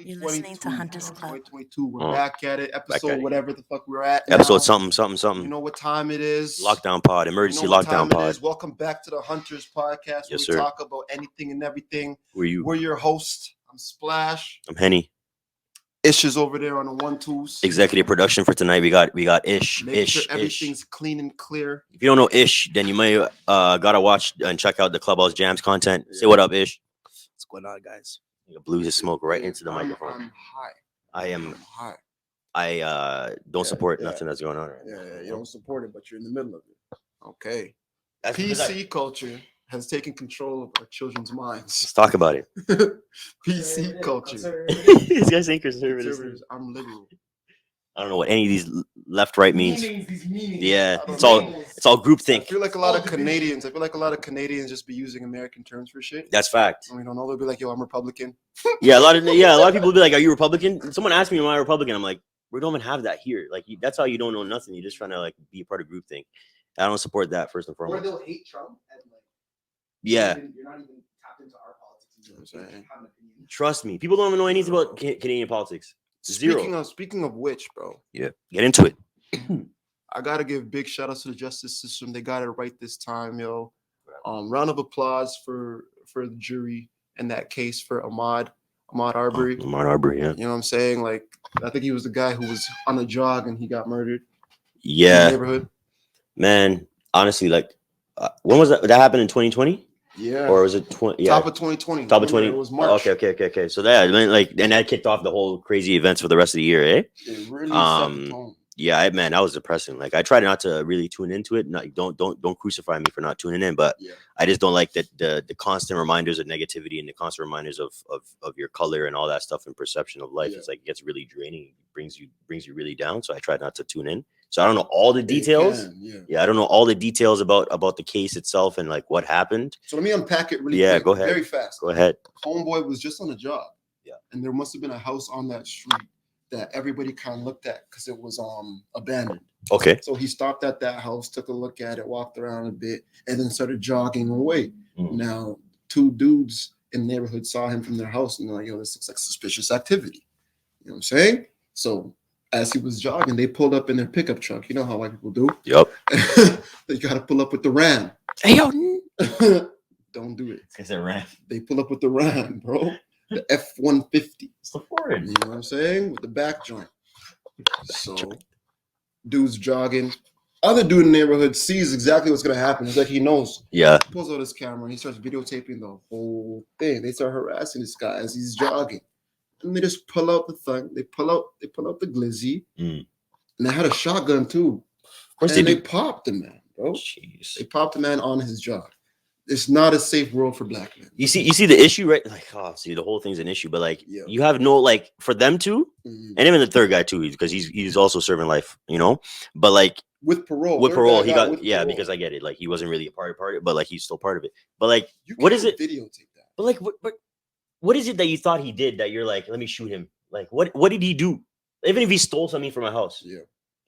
You're listening to Hunter's Club. 2022. We're back at it. Episode whatever the fuck we're at. Episode something. You know what time it is? Lockdown pod. Emergency lockdown pod. Welcome back to the Hunters Podcast. Where we talk about anything and everything. We're your host. I'm Splash. I'm Henny. Ish is over there on the 1-2s. Executive production for tonight. We got Ish. Make sure everything's clean and clear. If you don't know Ish, then you may gotta watch and check out the Clubhouse Jamz content. Yeah. Say what up, Ish. What's going on, guys? You blew his smoke right into the microphone. I'm high. I'm high. I don't support nothing that's going on right now. Yeah, you don't support it, but you're in the middle of it. Okay. PC culture has taken control of our children's minds. Let's talk about it. PC culture. These guys think conservatives. I'm liberal. I don't know what any of these left right means. These meanings. Yeah, it's all groupthink. I feel like a lot of Canadians just be using American terms for shit. That's fact. And we don't know. They'll be like, "Yo, I'm Republican." Yeah, a lot of people will be like, "Are you Republican?" Someone asked me, "Am I Republican?" I'm like, "We don't even have that here. Like, that's how you don't know nothing. You're just trying to like be a part of groupthink." I don't support that first and foremost. Or they'll hate Trump and like, yeah, you're not even tapped into our politics. You know what I'm saying? Trust me, people don't even know anything about Canadian politics. Zero. Speaking of which, bro. Yeah, get into it. I gotta give big shout outs to the justice system. They got it right this time, yo. Round of applause for the jury in that case for Ahmaud Arbery. Ahmaud Arbery, yeah. You know what I'm saying? Like, I think he was the guy who was on a jog and he got murdered. Yeah. In the neighborhood. Man, honestly, like, when was that? That happened in 2020? Yeah. Or was it 20? Yeah. Top of 2020. Top of 20. It was March. Okay. So that, like, and that kicked off the whole crazy events for the rest of the year, eh? It really set the tone. Yeah, man, that was depressing. Like, I tried not to really tune into it. Don't crucify me for not tuning in, but I just don't like that the constant reminders of negativity and the constant reminders of your color and all that stuff and perception of life. It's like it gets really draining, brings you really down. So I tried not to tune in. So I don't know all the details. I don't know all the details about the case itself and like what happened. So let me unpack it really quick, go ahead. Very fast. Go ahead. Homeboy was just on a job. Yeah. And there must have been a house on that street that everybody kind of looked at because it was abandoned. Okay. So he stopped at that house, took a look at it, walked around a bit, and then started jogging away. Now, two dudes in the neighborhood saw him from their house and they're like, "Yo, this looks like suspicious activity." You know what I'm saying? So as he was jogging, they pulled up in their pickup truck. You know how white people do? Yep. They got to pull up with the Ram. Hey, yo. Don't do it. It's a Ram. They pull up with the Ram, bro. The F-150. It's the Ford. You know what I'm saying? With the back joint. So, dude's jogging. Other dude in the neighborhood sees exactly what's going to happen. It's like he knows. Yeah. He pulls out his camera and he starts videotaping the whole thing. They start harassing this guy as he's jogging. And they just pull out the thing. They pull out the glizzy. And they had a shotgun too. Of course and they popped the man, bro. Jeez. They popped the man on his jog. It's not a safe world for black men. You see the issue, right? Like, the whole thing's an issue, but like, you have no, like, for them to, and even the third guy too, because he's also serving life, you know. But like with parole, he got because I get it. Like, he wasn't really a part of it, but like he's still part of it. But like, what is it? Videotape that. But like, what is it that you thought he did that you're like, let me shoot him? Like, what did he do? Even if he stole something from a house,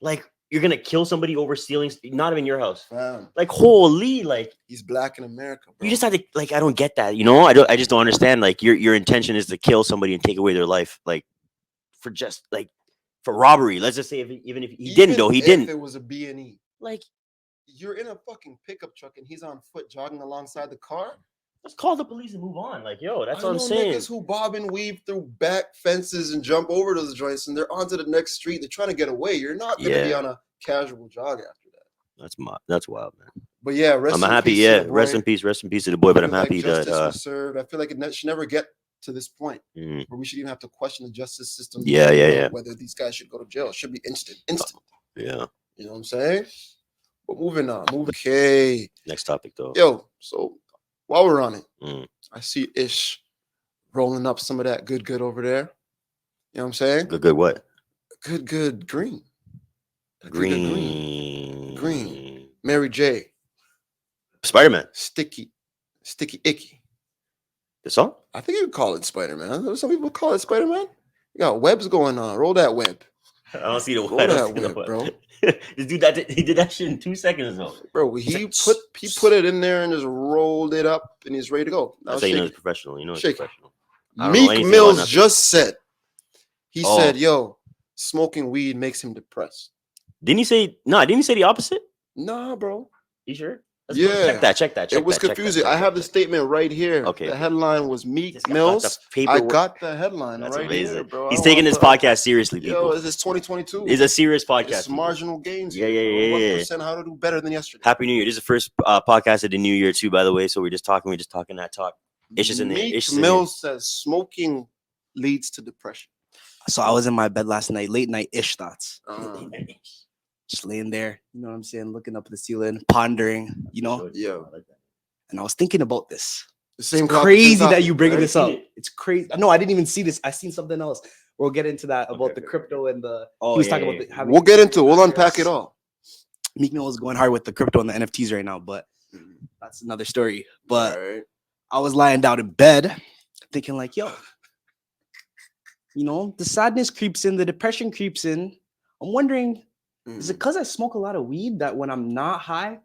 like. You're gonna kill somebody over stealing, not even your house. Like, holy, like he's black in America, bro. You just have to, like, I don't get that, you know. I just don't understand. Like, your intention is to kill somebody and take away their life, like for robbery. Let's just say even if he didn't, though, he didn't. If it was a B&E, like you're in a fucking pickup truck and he's on foot jogging alongside the car. Let's call the police and move on. Like, yo, that's what I'm saying. Niggas who bob and weave through back fences and jump over those joints and they're onto the next street. They're trying to get away. You're not going to be on a casual jog after that. That's wild, man. But yeah, I'm happy. Yeah, rest in peace to the boy. But I'm happy that was served. I feel like it should never get to this point where we should even have to question the justice system. Yeah. Whether these guys should go to jail. It should be instant. Yeah. You know what I'm saying? But moving on. Okay. Next topic, though. Yo, so while we're on it, I see Ish rolling up some of that good over there. You know what I'm saying? Good what? Good green. Green. Mary J. Spider-Man. Sticky Icky. The song? I think you would call it Spider-Man. Some people call it Spider-Man. You got webs going on. Roll that web. I don't see the web. Roll that web, bro. This dude he did that shit in 2 seconds though. Bro, he put it in there and just rolled it up and he's ready to go. That's how you know it's professional. You know it's professional. Meek Mills just said He said, "Yo, smoking weed makes him depressed." Didn't he say no? Didn't he say the opposite? Nah, bro. You sure? Yeah. Check that. It was confusing. I have the statement right here. Okay. The headline was Meek Just got Mills. the I got the headline That's right amazing. here, bro. He's taking this podcast seriously, Yo, people. this is 2022. It's a serious podcast. It's marginal gains. Yeah. 1% how to do better than yesterday. Happy New Year. This is the first podcast of the new year too, by the way. So we're just talking that talk. It's just in there. Meek Mills says smoking leads to depression. So I was in my bed last night, late night-ish thoughts. Just laying there, you know what I'm saying, looking up at the ceiling, pondering, you know. Yeah. And I was thinking about this. It's crazy that you bringing this up. It's crazy. No, I didn't even see this. I seen something else. We'll get into that about the crypto and the. He was talking about. We'll get into it. We'll unpack it all. Meek Mill is going hard with the crypto and the NFTs right now, but that's another story. But I was lying down in bed, thinking like, yo, you know, the sadness creeps in, the depression creeps in. I'm wondering. Is it because I smoke a lot of weed that when I'm not high,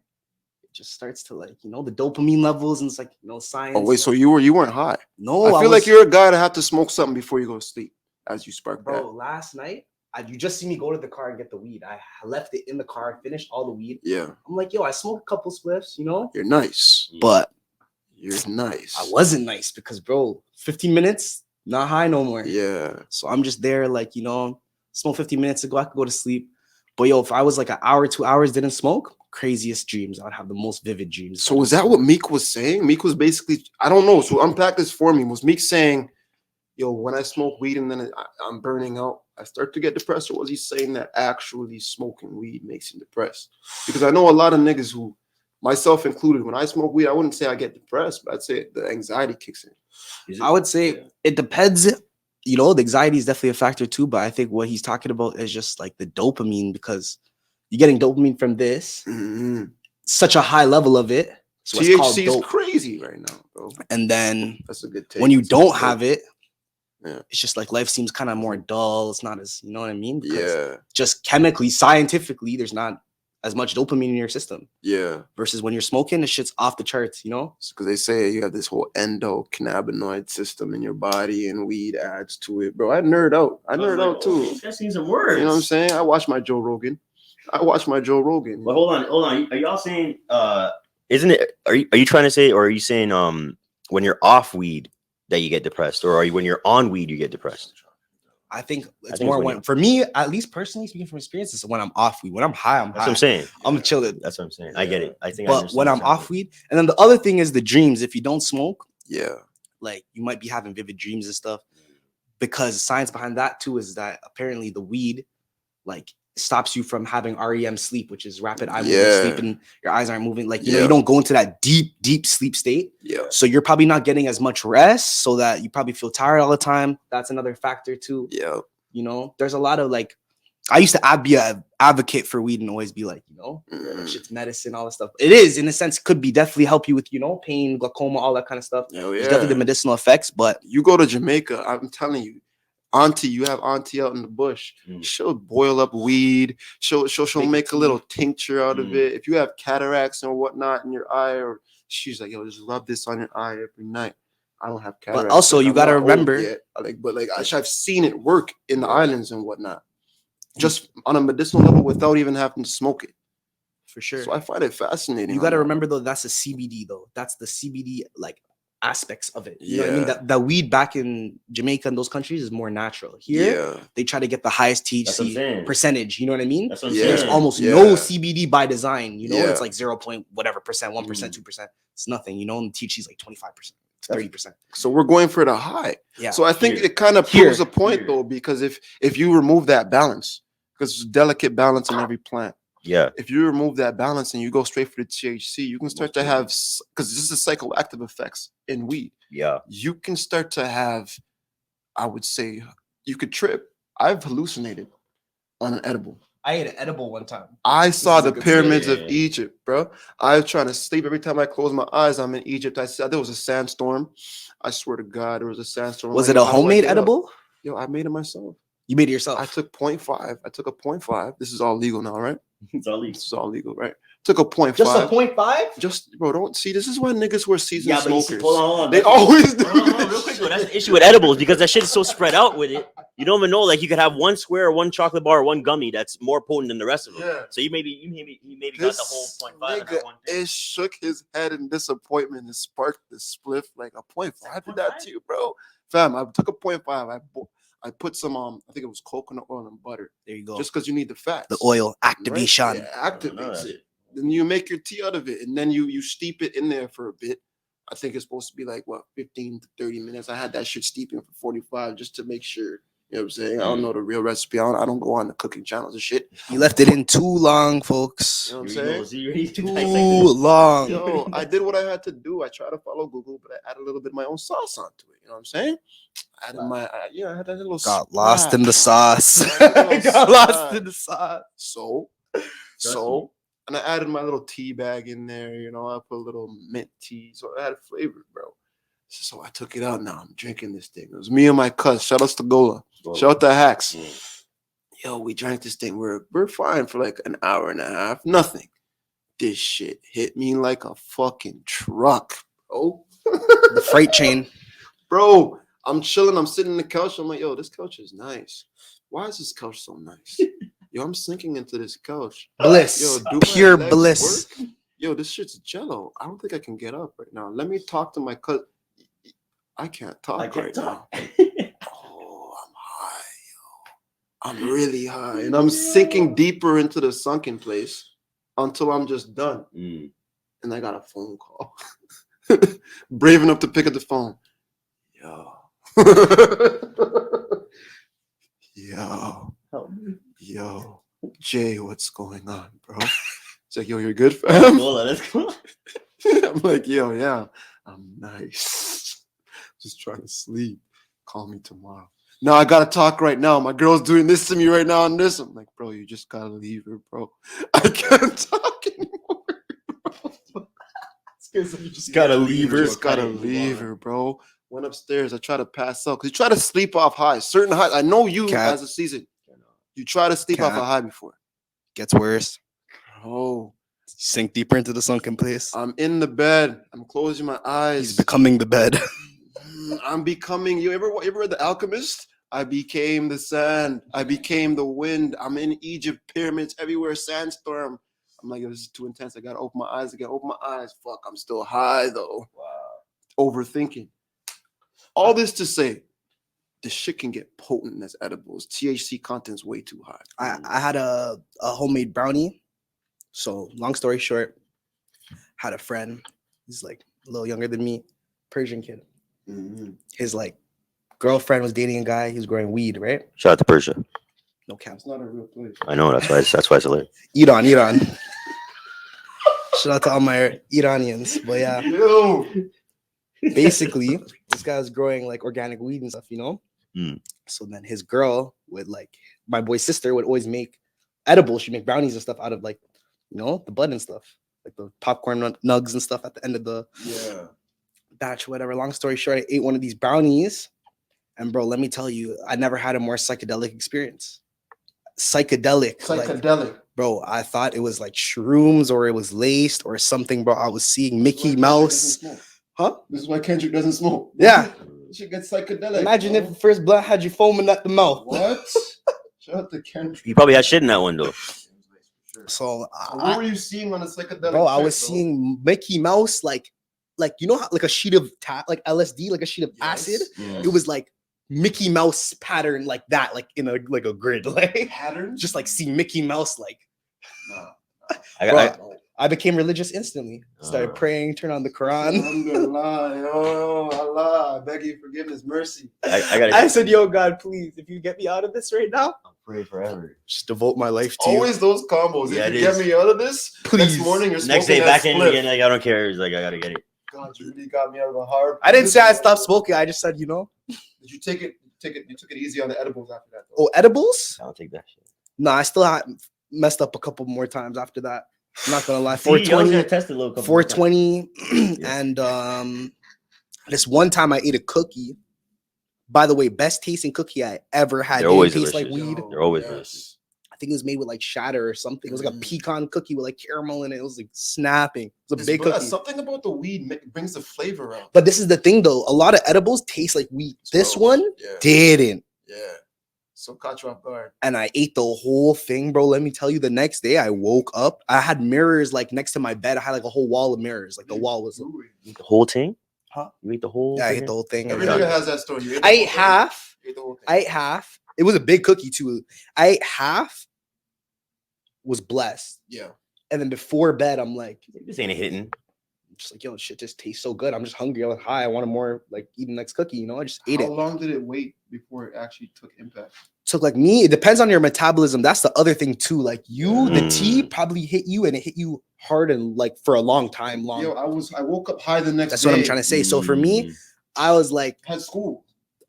it just starts to like, you know, the dopamine levels and it's like, you know, science. Oh, wait, so you weren't high? No, I feel like you're a guy that have to smoke something before you go to sleep as you spark bro, that. last night, you just see me go to the car and get the weed. I left it in the car, finished all the weed. Yeah. I'm like, yo, I smoked a couple spliffs, you know? You're nice. But you're nice. I wasn't nice because, bro, 15 minutes, not high no more. Yeah. So I'm just there like, you know, smoke 15 minutes ago, I could go to sleep. But yo, if I was like an hour, 2 hours, didn't smoke, craziest dreams. I would have the most vivid dreams. So is that what Meek was saying? Meek was basically, I don't know. So unpack this for me. Was Meek saying, yo, when I smoke weed and then I'm burning out, I start to get depressed? Or was he saying that actually smoking weed makes him depressed? Because I know a lot of niggas who, myself included, when I smoke weed, I wouldn't say I get depressed, but I'd say the anxiety kicks in. I would say it depends. You know, the anxiety is definitely a factor too, but I think what he's talking about is just like the dopamine because you're getting dopamine from this, such a high level of it. So THC is crazy right now, bro. And then that's a good take. When you don't have it, yeah, it's just like life seems kind of more dull. It's not as, you know what I mean? Because just chemically, scientifically, there's not as much dopamine in your system. Yeah. Versus when you're smoking, the shit's off the charts, you know? Because they say you have this whole endocannabinoid system in your body and weed adds to it. Bro, I nerd out. I nerd out too. That's some words. You know what I'm saying? I watch my Joe Rogan. But hold on. Are y'all saying isn't it are you trying to say, or are you saying when you're off weed that you get depressed, or are you when you're on weed you get depressed? I think it's more when for me, at least personally speaking from experience, it's when I'm off weed. When I'm high, I'm high. That's what I'm saying. I'm chilling. That's what I'm saying. I get it. I think. But when I'm off weed, and then the other thing is the dreams. If you don't smoke, yeah, like you might be having vivid dreams and stuff. Because science behind that too is that apparently the weed, like, stops you from having REM sleep, which is rapid eye movement sleep, and your eyes aren't moving. Like, you know, you don't go into that deep sleep state. Yeah. So you're probably not getting as much rest, so that you probably feel tired all the time. That's another factor too. Yeah. You know, there's a lot of like, I used to be an advocate for weed and always be like, you know, shit's medicine, all that stuff. It is, in a sense, could be definitely help you with, you know, pain, glaucoma, all that kind of stuff. Hell There's definitely the medicinal effects, but you go to Jamaica, I'm telling you, you have auntie out in the bush. She'll boil up weed. She'll make a little tincture out of it. If you have cataracts and whatnot in your eye, or she's like, yo, just rub this on your eye every night. I don't have cataracts. But also, you got to remember, I've seen it work in the islands and whatnot, just on a medicinal level without even having to smoke it. For sure. So I find it fascinating. You got to remember though, that's a CBD though. That's the CBD like aspects of it. You know what I mean? That weed back in Jamaica and those countries is more natural. Here, they try to get the highest THC percentage. You know what I mean? There's almost no CBD by design. You know, it's like 0. whatever percent, 1%, 2%. It's nothing. You know, and THC is like 25%. 30%. So we're going for the high. Yeah. So I think it kind of proves a point though, because if you remove that balance, because it's delicate balance in every plant. Yeah. If you remove that balance and you go straight for the THC, you can start to have, because this is psychoactive effects in weed. Yeah. You can start to have, I would say, you could trip. I've hallucinated on an edible. I ate an edible one time. I saw the pyramids of Egypt, bro. I was trying to sleep. Every time I close my eyes, I'm in Egypt. I said there was a sandstorm. I swear to God, there was a sandstorm. Was it a homemade edible? Yo, I made it myself. You made it yourself? I took 0.5. I took a 0.5. This is all legal now, right? It's all legal. This is all legal, right? Took a 0.5. Just a 0.5? Just, bro, don't see. This is why niggas were seasoned smokers. Hold on. They always do. Hold on, real quick, though. That's the issue with edibles, because that shit is so spread out with it. You don't even know. Like you could have one square, one chocolate bar, or one gummy that's more potent than the rest of them. Yeah. So he maybe got the whole 0.5 in that one thing. It shook his head in disappointment and sparked the spliff like a 0.5. I did that to you, bro. Fam, I took a 0.5. I put some I think it was coconut oil and butter. There you go. Just because you need the fats. The oil activation. Right? Yeah, activates it. Then you make your tea out of it, and then you steep it in there for a bit. I think it's supposed to be like 15 to 30 minutes. I had that shit steeping for 45 just to make sure. You know what I'm saying? I don't know the real recipe. I don't go on the cooking channels and shit. You left it in too long, folks. You know what I'm saying? Too long. Yo, I did what I had to do. I tried to follow Google, but I added a little bit of my own sauce onto it. You know what I'm saying? I had that little. Got lost in the sauce. Got lost in the sauce. So, and I added my little tea bag in there. You know, I put a little mint tea, so I had flavor, bro. So I took it out. Now I'm drinking this thing. It was me and my cuz. Shout out to Gola. Shout out to Hacks. Yo, we drank this thing. We're fine for like an hour and a half. Nothing. This shit hit me like a fucking truck, bro. The freight train. Bro, I'm chilling. I'm sitting on the couch. I'm like, yo, this couch is nice. Why is this couch so nice? Yo, I'm sinking into this couch. Bliss. Yo, Pure bliss. Work? Yo, this shit's jello. I don't think I can get up right now. Let me talk to my cousin. I can't talk now. Oh, I'm high, yo. I'm really high. And I'm sinking deeper into the sunken place until I'm just done. And I got a phone call. Brave enough to pick up the phone. Yo. Yo. Jay, what's going on, bro? It's like, yo, you're good, fam? Let's go. I'm like, yo, yeah, I'm nice. Just trying to sleep. Call me tomorrow. No, I gotta talk right now. My girl's doing this to me right now and this. I'm like, bro, you just gotta leave her, bro. I can't talk anymore, bro. You just gotta leave her. You just gotta leave her, bro. Went upstairs. I tried to pass out because you try to sleep off high. Certain high. I know you as a season. You try to sleep off a high before. Gets worse. Oh. Sink deeper into the sunken place. I'm in the bed. I'm closing my eyes. He's becoming the bed. I'm becoming. You ever read The Alchemist? I became the sand. I became the wind. I'm in Egypt, pyramids everywhere, sandstorm. I'm like, this is too intense. I gotta open my eyes again. Open my eyes. Fuck, I'm still high though. Wow. Overthinking. All this to say, this shit can get potent as edibles. THC content's way too high. I had a homemade brownie. So long story short, had a friend. He's like a little younger than me, Persian kid. His like girlfriend was dating a guy. He was growing weed, right? Shout out to Persia. No cap. It's not a real place. I know that's why it's hilarious. Iran. Shout out to all my Iranians. But yeah, basically, this guy was growing like organic weed and stuff, you know. So then his girl would like my boy's sister would always make edibles. She'd make brownies and stuff out of like, you know, the bud and stuff, like the popcorn nugs and stuff at the end of the batch, whatever. Long story short, I ate one of these brownies, and bro, let me tell you, I never had a more psychedelic experience. Psychedelic, like, bro. I thought it was like shrooms or it was laced or something, bro. I was seeing Mickey Mouse. Huh? This is why Kendrick doesn't smoke. Yeah. She gets psychedelic. Imagine if the first blunt had you foaming at the mouth. What? Shout out to Kendrick. You probably had shit in that one though. So what were you seeing on a psychedelic? Bro, I was seeing Mickey Mouse like you know how like a sheet of like LSD, like a sheet of acid. It was like Mickey Mouse pattern like that, like in a grid, like pattern. Just like see Mickey Mouse like. No. I became religious instantly. Started praying, turned on the Quran. Allah, I beg you forgiveness, mercy. I said, yo, God, please, if you get me out of this right now, I'll pray forever. Just devote my life to Always those combos. Yeah, if you get me out of this, please. Next morning, you're next day back in again. Like I don't care. It's like I gotta get it. God, you really got me out of a hard. I didn't say I stopped smoking. I just said, you know. Did you take it? You took it easy on the edibles after that, though. Oh, edibles? I don't take that shit. No, I still messed up a couple more times after that. I'm not gonna lie. 420, and this one time I ate a cookie. By the way, best tasting cookie I ever had. They're always taste delicious. like weed. They're always delicious. I think it was made with like shatter or something. It was like a pecan cookie with like caramel in it. It was like snapping. It was a big cookie. Something about the weed brings the flavor out. But this is the thing though. A lot of edibles taste like weed. This one didn't. Yeah. So caught you off guard. And I ate the whole thing, bro. Let me tell you, the next day I woke up. I had mirrors like next to my bed. I had like a whole wall of mirrors. Like the wall was. You ate the whole thing? Huh? You ate the whole? Yeah, I ate the whole thing. Every nigga has that story. I ate half. I ate half. It was a big cookie too. I ate half. Was blessed. Yeah. And then before bed, I'm like, this ain't a hitting. I'm just like, yo, shit just tastes so good. I'm just hungry. I was high. I wanted more, like, eat the next cookie. You know, I just ate it. How long did it wait before it actually took impact? Took like me. It depends on your metabolism. That's the other thing too. Like you, the tea probably hit you, and it hit you hard and like for a long time. Yo, I woke up high the next That's day. what I'm trying to say. So for me, I was like, Had school.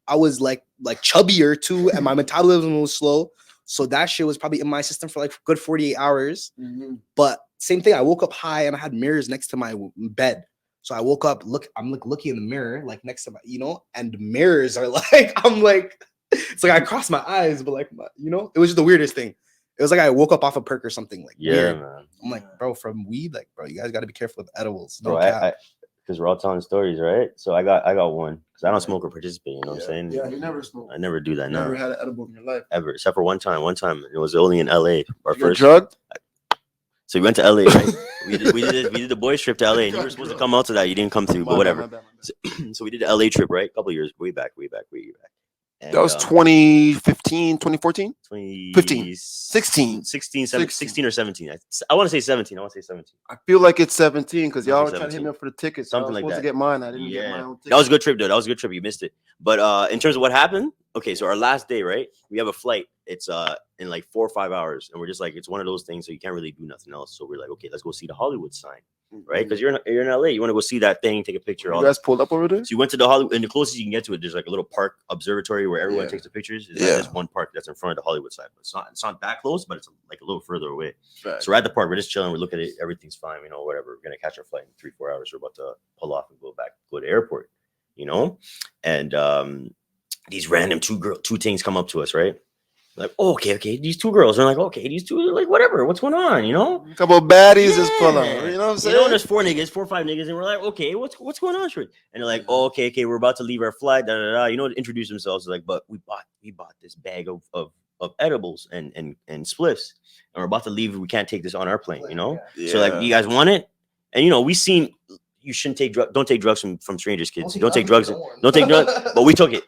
I was like chubbier too, and my metabolism was slow. So that shit was probably in my system for like a good 48 hours. But same thing, I woke up high and I had mirrors next to my bed. So I woke up, I'm like looking in the mirror, like next to my, you know, and the mirrors are like, I'm like, it's like I crossed my eyes, but like, you know, it was just the weirdest thing. It was like I woke up off a perk or something. Like, weird. Man. I'm like, bro, from weed, like, bro, you guys got to be careful with edibles. No, because we're all telling stories, right? So I got one because I don't smoke or participate. You know what I'm saying? Yeah, you never smoke. I never do that. Never No, had an edible in your life ever, except for one time. It was only in LA. Our first drug. So we went to LA, right? we did the boys trip to LA, and you were supposed to come out to that. You didn't come through, but whatever. So we did the LA trip, right? A couple of years, way back. And, that was 2015, 2014? 15. 16. 16 or 17. I want to say 17. I feel like it's 17 because y'all were Something trying to hit me up for the tickets. Something I was like supposed that. to get mine. I didn't get my own ticket. That was a good trip, though. That was a good trip. You missed it. But in terms of what happened, okay, so our last day, right? We have a flight. It's in like 4 or 5 hours, and we're just like, it's one of those things, so you can't really do nothing else. So we're like, okay, let's go see the Hollywood sign, right? Because you're in LA, you want to go see that thing, take a picture. You guys pulled up over there? So you went to the Hollywood, and the closest you can get to it, there's like a little park observatory where everyone takes the pictures. There's one park that's in front of the Hollywood sign, but it's not that close, but it's like a little further away. Right. So we're at the park, we're just chilling, we're looking at it, everything's fine, you know, whatever. We're gonna catch our flight in 3-4 hours. We're about to pull off and go to the airport, you know, and these random two things come up to us, right? Like, oh, okay, these two girls are like, okay, these two are like, whatever, what's going on, you know? A couple of baddies just pull up, you know what I'm saying? You know, there's 4 or 5 niggas, and we're like, okay, what's going on, Shred? And they're like, oh, okay, we're about to leave our flight, you know, introduce themselves, like, but we bought this bag of edibles and spliffs, and we're about to leave. We can't take this on our plane, you know? Yeah. So like, you guys want it? And you know, we seen. You shouldn't don't take drugs from strangers, kids. Don't take drugs. Don't take drugs. But we took it.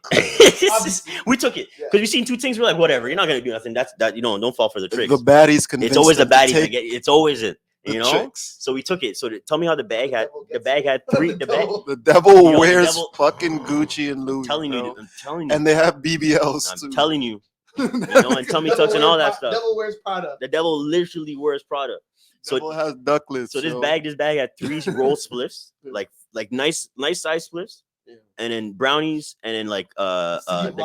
We took it because we seen 2 things. We're like, whatever. You're not gonna do nothing. That's you know. Don't fall for the tricks. The baddies convinced. It's always the baddies. It's always it. You know. Tricks. So we took it. So tell me how the bag had 3. The devil wears fucking Gucci and Louis. I'm telling you. And they have BBLs I'm too. telling you. You know, and tummy tucks and all that stuff. The devil wears Prada. The devil literally wears Prada. So it has ducklets. So this bag had 3 rolled spliffs, like nice size spliffs, and then brownies, and then like the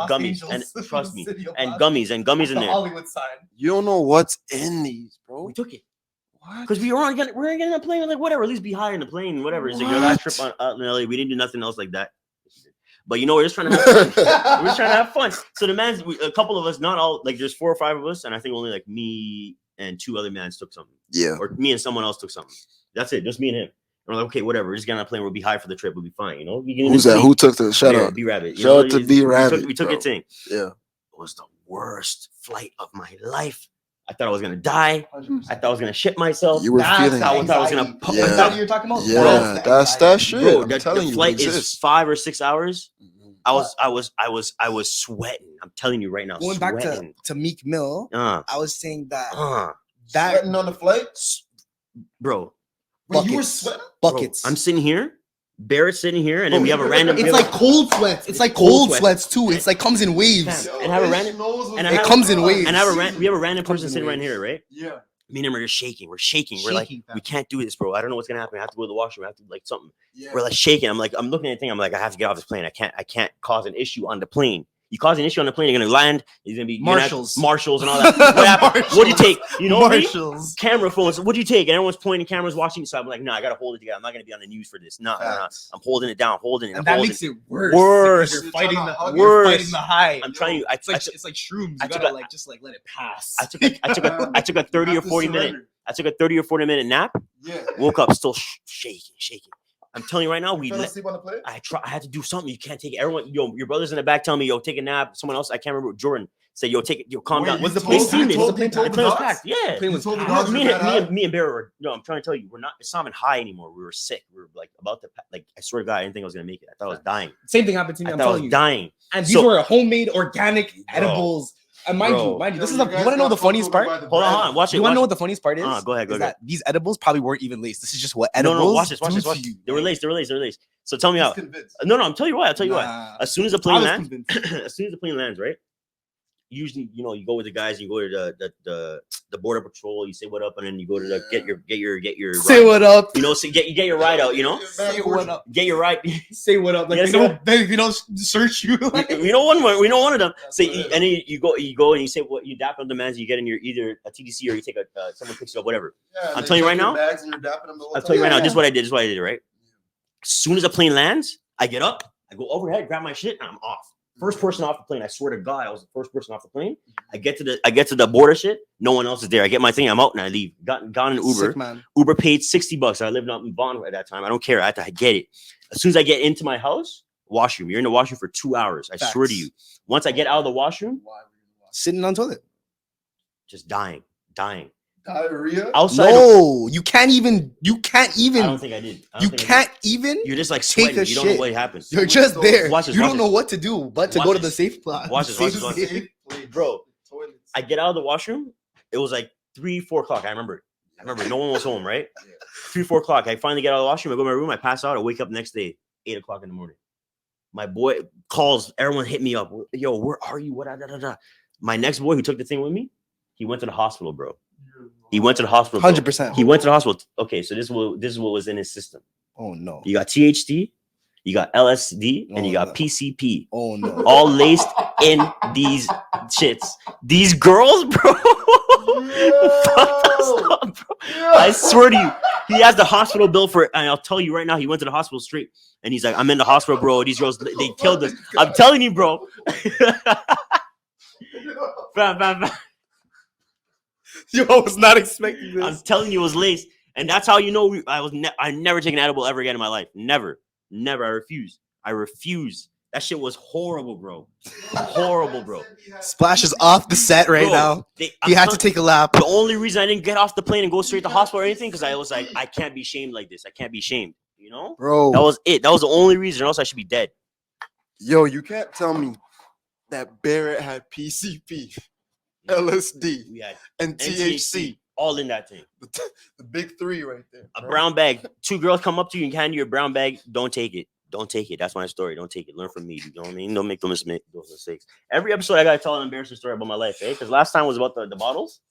gummies, and trust me, and gummies in there. Hollywood sign. You don't know what's in these, bro. We took it. What? Because we were getting on a plane, like whatever, at least be high in the plane, whatever. It's like your last trip out in LA. We didn't do nothing else like that. But you know, we're just trying to have fun. We're just trying to have fun. So a couple of us, not all, like there's 4 or 5 of us, and I think only like me and 2 other mans took something. Yeah. Or me and someone else took something. That's it. Just me and him. And we're like, okay, whatever. We're just getting on a plane. We'll be high for the trip. We'll be fine. You know? Who's that? Who took the shout out? B-Rabbit. Shout out to B-Rabbit. We took it thing. Yeah. It was the worst flight of my life. I thought I was gonna die. 100%. I thought I was gonna shit myself. You were feeling. I thought I was gonna. Yeah. You're talking about. Yeah, that's that shit. Bro, I'm telling you, the flight is 5 or 6 hours. I was sweating. I'm telling you right now. Going back to Meek Mill, I was saying that sweating on the flight, bro. Wait, you were sweating? Buckets. Bro, I'm sitting here. Barrett's sitting here, and then we have a random. It's like cold sweats. It's like cold sweats too. It's like comes in waves. And have a random. It comes in waves. And we have a random person sitting right here, right? Yeah. Me and him are just shaking. We're shaking. We're like, we can't do this, bro. I don't know what's gonna happen. I have to go to the washroom. I have to like something. Yeah. We're like shaking. I'm looking at the thing. I'm like, I have to get off this plane. I can't cause an issue on the plane. You cause an issue on the plane, you're gonna land. You're gonna be marshals and all that. What do you take? You know, marshals, camera phones. What do you take? And everyone's pointing, cameras watching. So I'm like, nah, I gotta hold it together. I'm not gonna be on the news for this. Nah. I'm holding it down, And that makes it worse. You're fighting the high. I'm trying to. It's like shrooms. You gotta let it pass. I took a 30 or 40 minute. I took a 30 or 40 minute nap. Yeah. Woke up still shaking. I'm telling you right now, sleep on the plane? I had to do something. You can't take it. Everyone, your brother's in the back telling me, yo, take a nap. Someone else, I can't remember, Jordan. Say, yo, take it, yo, calm down. Was the They plane seen packed? it. Was the plane The packed? plane was packed. Yeah. Plane was told the packed. dogs Me were and, that me, high? and, me and Bear were, no, I'm trying to tell you, it's not even high anymore. We were sick. We were like about to, like, I swear to God, I didn't think I was going to make it. I thought I was dying. Same thing happened to me. I I'm thought I was telling you. dying. And these were homemade organic Bro. edibles. And mind you, Yo, this is you the. You guys want to know got the funniest fucked over part? by the Hold bread. on, watch it. You want to know watch what the funniest part is? Go ahead. Is that these edibles probably weren't even laced. This is just what No, edibles. watch this. do to you. They were laced. So tell me He's how. convinced. No, I'm telling you why. I'll tell you why. Nah. As soon as the I plane was lands, convinced. as soon as the plane lands, right? Usually, you know, you go with the guys, you go to the border patrol, you say what up, and then you go to the get your Say ride. what up. You know, so you get your ride out. You know, Say what up. get your ride. Say what up. Like Yes, they don't search you. Like, we know one of them. That's So what it is. and then you go and you say what you dap on the man. You get in your either a TDC or you take someone picks you up, whatever. Yeah, I'm they telling you take right your now. bags and you're dapping them the whole I'll tell you right now. Yeah. This is what I did. Right. As soon as the plane lands, I get up, I go overhead, grab my shit, and I'm off. First person off the plane. I swear to God, I was the first person off the plane. I get to the border shit. No one else is there. I get my thing. I'm out and I leave. Got in an Uber. sick, man. Uber paid $60. I lived out in Vaughan at that time. I don't care. I had to get it. As soon as I get into my house, washroom. You're in the washroom for 2 hours. I swear to you. Once I get out of the washroom, Sitting on toilet. just dying. Diarrhea? Outside. No, you can't even. I don't think I did. You can't even. You're just like take sweating. a You don't know shit. what happens. You're just there. Watch this, You watch don't this. know what to do but to Watch go to this. the safe plot. Watch this, watch this, watch this. Safe place. Bro, Toilets. I get out of the washroom. It was like 3-4 o'clock. I remember. No one was home, right? 3-4 o'clock. I finally get out of the washroom. I go to my room. I pass out. I wake up next day, 8 o'clock in the morning. My boy calls. Everyone hit me up. Yo, where are you? What? My next boy who took the thing with me, he went to the hospital, bro. He went to the hospital. 100%. He went to the hospital. Okay, so this is what was in his system. Oh no. You got THC, you got LSD, and you got no. PCP. Oh no. All laced in these shits. These girls, bro. Fucked us up, bro. I swear to you, he has the hospital bill for it. And I'll tell you right now, he went to the hospital straight. And he's like, I'm in the hospital, bro. These girls, they killed us. I'm telling you, bro. Fam. Yo, I was not expecting this. I'm telling you, it was laced. And that's how you know I never take an edible ever again in my life. Never. I refuse. That shit was horrible, bro. Horrible, bro. Splash is off the set right Bro, now. He He had to take a lap. The only reason I didn't get off the plane and go straight to the hospital or anything, because I was like, I can't be shamed like this. I can't be shamed. You know? Bro. That was it. That was the only reason, or else I should be dead. Yo, you can't tell me that Barrett had PCP, LSD, We had and THC. all in that thing. The big three right there. A bro. brown bag. 2 girls come up to you and hand you a brown bag. Don't take it. That's my story. Don't take it. Learn from me. You know what I mean? Don't make those mistakes. Every episode, I gotta tell an embarrassing story about my life, eh? Because last time was about the bottles,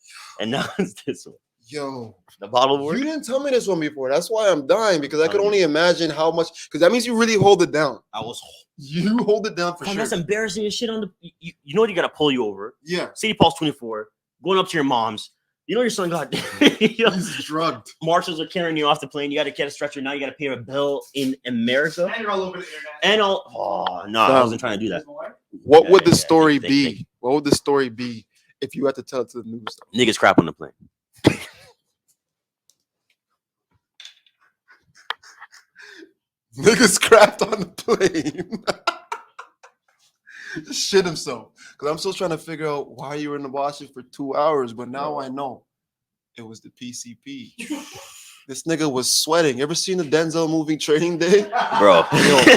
and now it's this one. Yo, The bottle word. you didn't tell me this one before. That's why I'm dying, because I could only imagine how much. Because that means you really hold it down. I was. You hold it down for Fam, sure. That's embarrassing as shit on the. You know what? You gotta pull you over. Yeah, City Paul's 24. Going up to your mom's. You know your son got. he's drugged. Marshals are carrying you off the plane. You got to get a stretcher. Now you got to pay a bill in America. And you're all over the internet. And all. Oh no, I wasn't trying to do that. What Yeah, would the yeah, story thank be? you. What would the story be if you had to tell it to the news? Niggas crap on the plane. Niggas crapped on the plane. Just shit himself. Because I'm still trying to figure out why you were in the washroom for 2 hours, but now I know it was the PCP. This nigga was sweating. Ever seen the Denzel movie Training Day? Bro. Yo,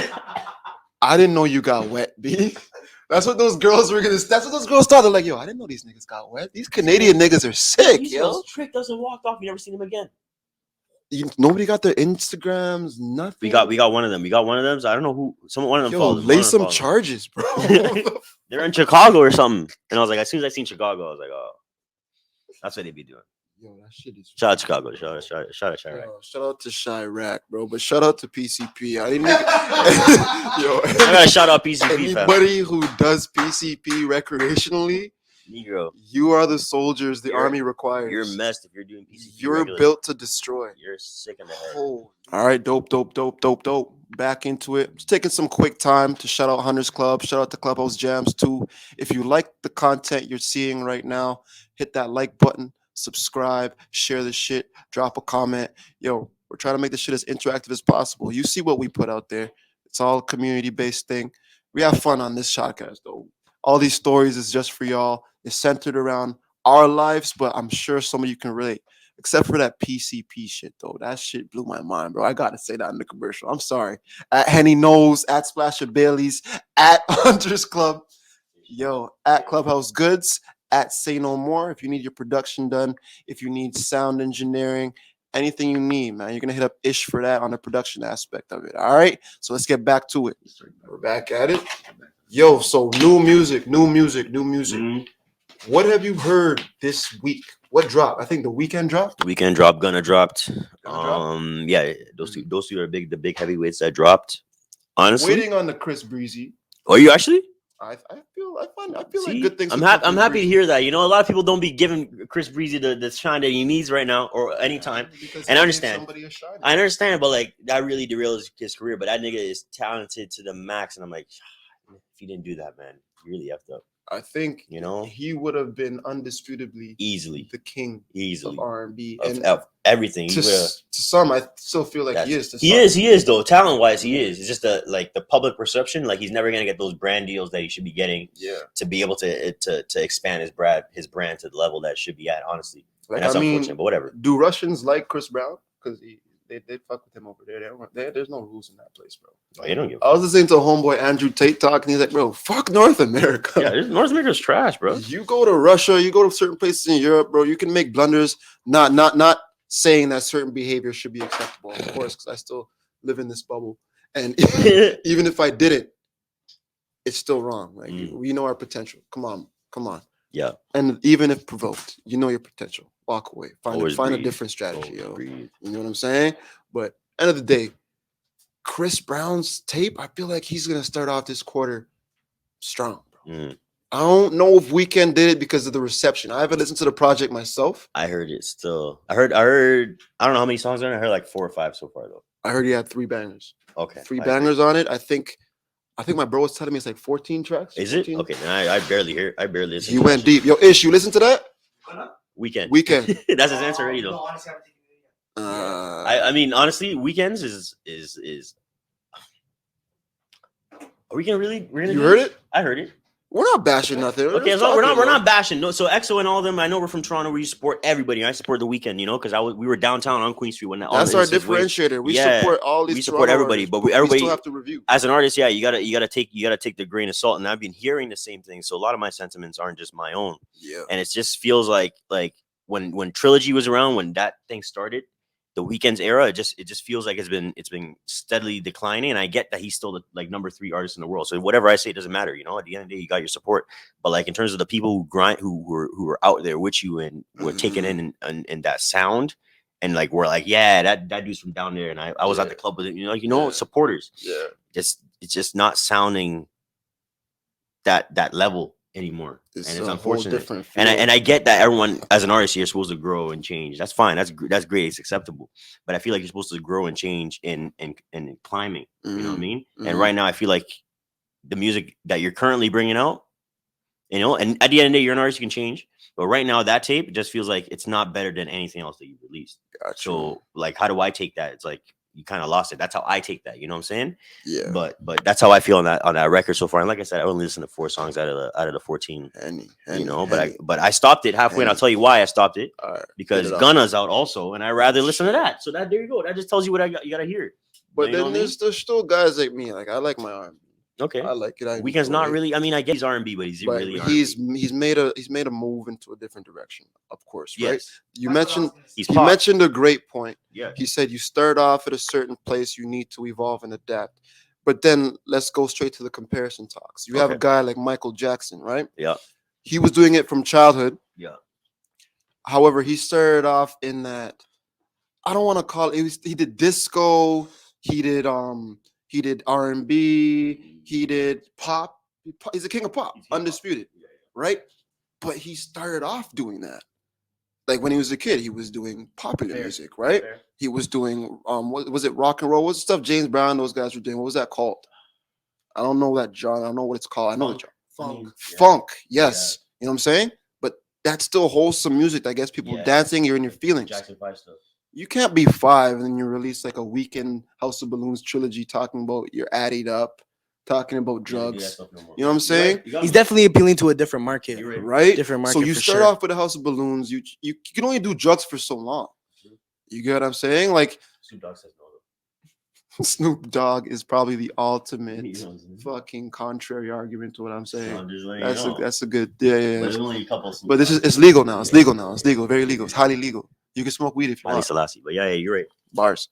I didn't know you got wet, B. That's what those girls were gonna. That's what those girls thought. They're like, yo, I didn't know these niggas got wet. These Canadian niggas are sick, These yo. girls tricked us and walked off. You never seen them again. Nobody got their Instagrams, nothing. We got one of them. So I don't know who. One of them Yo, followed them. lay One of them some followed them. charges, bro. They're in Chicago or something. And I was like, as soon as I seen Chicago, I was like, oh, that's what they be doing. Yo, that shit is. Shout out Chicago. Shout out Chirac. Yo, shout out to Chirac, bro. But shout out to PCP. I didn't. Yo, I gotta shout out PCP, fam. anybody who does PCP recreationally, Negro. you are the soldiers the You're- army requires. You're messed if you're doing PCP. You're regularly. built to destroy. You're sick in the head. Oh, all right, dope. Back into it. Just taking some quick time to shout out Hunters Club. Shout out to Clubhouse Jamz too. If you like the content you're seeing right now, hit that like button, subscribe, share the shit, drop a comment. Yo, we're trying to make this shit as interactive as possible. You see what we put out there. It's all a community-based thing. We have fun on this shotcast though. All these stories is just for y'all. It's centered around our lives, but I'm sure some of you can relate. Except for that PCP shit, though. That shit blew my mind, bro. I gotta say that in the commercial. I'm sorry. At Henny Knows, at Splash of Bailey's, at Hunters Club, yo, at Clubhouse Goods, at Say No More. If you need your production done, if you need sound engineering, anything you need, man, you're gonna hit up Ish for that on the production aspect of it. All right. So let's get back to it. We're back at it. Yo, so new music. What have you heard this week? What dropped? I think the weekend dropped. Weekend drop, Gunna dropped. Gunna Yeah, those two are the big heavyweights that dropped. Honestly, Waiting on the Chris Breezy. Are you actually? I feel like good things. I'm happy to hear that. You know, a lot of people don't be giving Chris Breezy the shine that he needs right now or anytime. And I understand. I understand, but like that really derails his career. But that nigga is talented to the max, and I'm like, if you didn't do that, man, you really effed up. I think he would have been undisputably easily the king of R&B of everything. To some, I still feel like he is. He is though. Talent wise, he is. It's just the public perception. Like he's never gonna get those brand deals that he should be getting. Yeah. To be able to expand his brand to the level that it should be at. Honestly, like, and that's unfortunate, but whatever. Do Russians like Chris Brown? Because they fuck with him over there. There's no rules in that place, bro. Oh, you don't give. I was listening to a homeboy Andrew Tate talk, and he's like, "Bro, fuck North America. Yeah, North America's trash, bro. You go to Russia, you go to certain places in Europe, bro. You can make blunders. Not saying that certain behavior should be acceptable, of course, because I still live in this bubble, and even if I didn't, it's still wrong. Like we know our potential. Come on. Yeah. And even if provoked, you know your potential. Walk away. Find a different strategy, yo. You know what I'm saying? But end of the day, Chris Brown's tape, I feel like he's gonna start off this quarter strong, bro. I don't know if Weeknd did it because of the reception. I haven't listened to the project myself. I heard it still. I heard. I don't know how many songs are in it. I heard like 4 or 5 so far though. I heard he had 3 bangers. Okay. 3 bangers on it. I think my bro was telling me it's like 14 tracks. Is 14? It? Okay, then I barely listen. He went deep. Yo, Ish, you listen to that? Weeknd. That's his answer already though. I mean, honestly, Weekends is. Are we gonna really? You heard it? I heard it. We're not bashing nothing. Okay, so we're not bashing. No, so EXO and all of them. I know we're from Toronto. We support everybody. I support the Weeknd, you know, because we were downtown on Queen Street when that. That's our differentiator. We support all these. We support everybody, but everybody still have to review. As an artist, yeah, you gotta take the grain of salt. And I've been hearing the same thing, so a lot of my sentiments aren't just my own. Yeah, and it just feels like when Trilogy was around, when that thing started. The Weeknd's era, it just feels like it's been steadily declining, and I get that he's still the number 3 artist in the world. So whatever I say, it doesn't matter, you know. At the end of the day, you got your support. But like in terms of the people who grind, who were out there with you and were taking in that sound, and like we're like, yeah, that dude's from down there, and I was at the club with it, you know, supporters. Yeah, it's just not sounding that level anymore, and it's unfortunate. And I get that everyone as an artist you're supposed to grow and change. That's fine. That's great. It's acceptable. But I feel like you're supposed to grow and change in climbing. You know what I mean? And right now I feel like the music that you're currently bringing out, you know, and at the end of the day you're an artist, you can change. But right now that tape just feels like it's not better than anything else that you've released. Gotcha. So like, how do I take that? It's like you kind of lost it. That's how I take that. You know what I'm saying? Yeah. But that's how I feel on that record so far. And like I said, I only listened to 4 songs out of the 14. You know, but I stopped it halfway, and I'll tell you why I stopped it. Because Gunna's out also, and I rather listen to that. So there you go. That just tells you what you gotta hear. But then there's still guys like me. Like I like my R&B. Okay, I like it. Weeknd's not really. I mean, I guess he's R&B, but he's really R&B. He's made a move into a different direction. Of course, right? Yes. You mentioned a great point. Yeah. He said you start off at a certain place, you need to evolve and adapt. But then let's go straight to the comparison talks. You have a guy like Michael Jackson, right? Yeah. He was doing it from childhood. Yeah. However, he started off in that. I don't want to call it. He did disco. He did R&B. He did pop. He's the king of pop, undisputed, right? But he started off doing that. Like when he was a kid, he was doing popular music, right? He was doing what was it, rock and roll? What's the stuff James Brown, those guys were doing? What was that called? I don't know that genre. I don't know what it's called. I know funk. Yes, you know what I'm saying. But that's still wholesome music that gets people dancing. You're in your feelings. Jackson 5 stuff. You can't be 5 and then you release like a Weeknd House of Balloons trilogy talking about you're added up. talking about He doesn't do that drugs. stuff no more. You know what I'm saying? He's definitely appealing to a different market. You're right. Right? Different market. So you for start sure. off with a house of balloons. You can only do drugs for so long. You get what I'm saying? Like Snoop Dogg says no. Snoop Dogg is probably the ultimate You know what I'm saying? fucking contrary argument to what I'm saying. No, I'm just letting you know. That's a good yeah. But there's only a couple. Snoop But Dogg it's legal now. It's legal now. It's legal. Very legal. It's highly legal. You can smoke weed if you Ali want. Selassie. But yeah, you're right. Bars.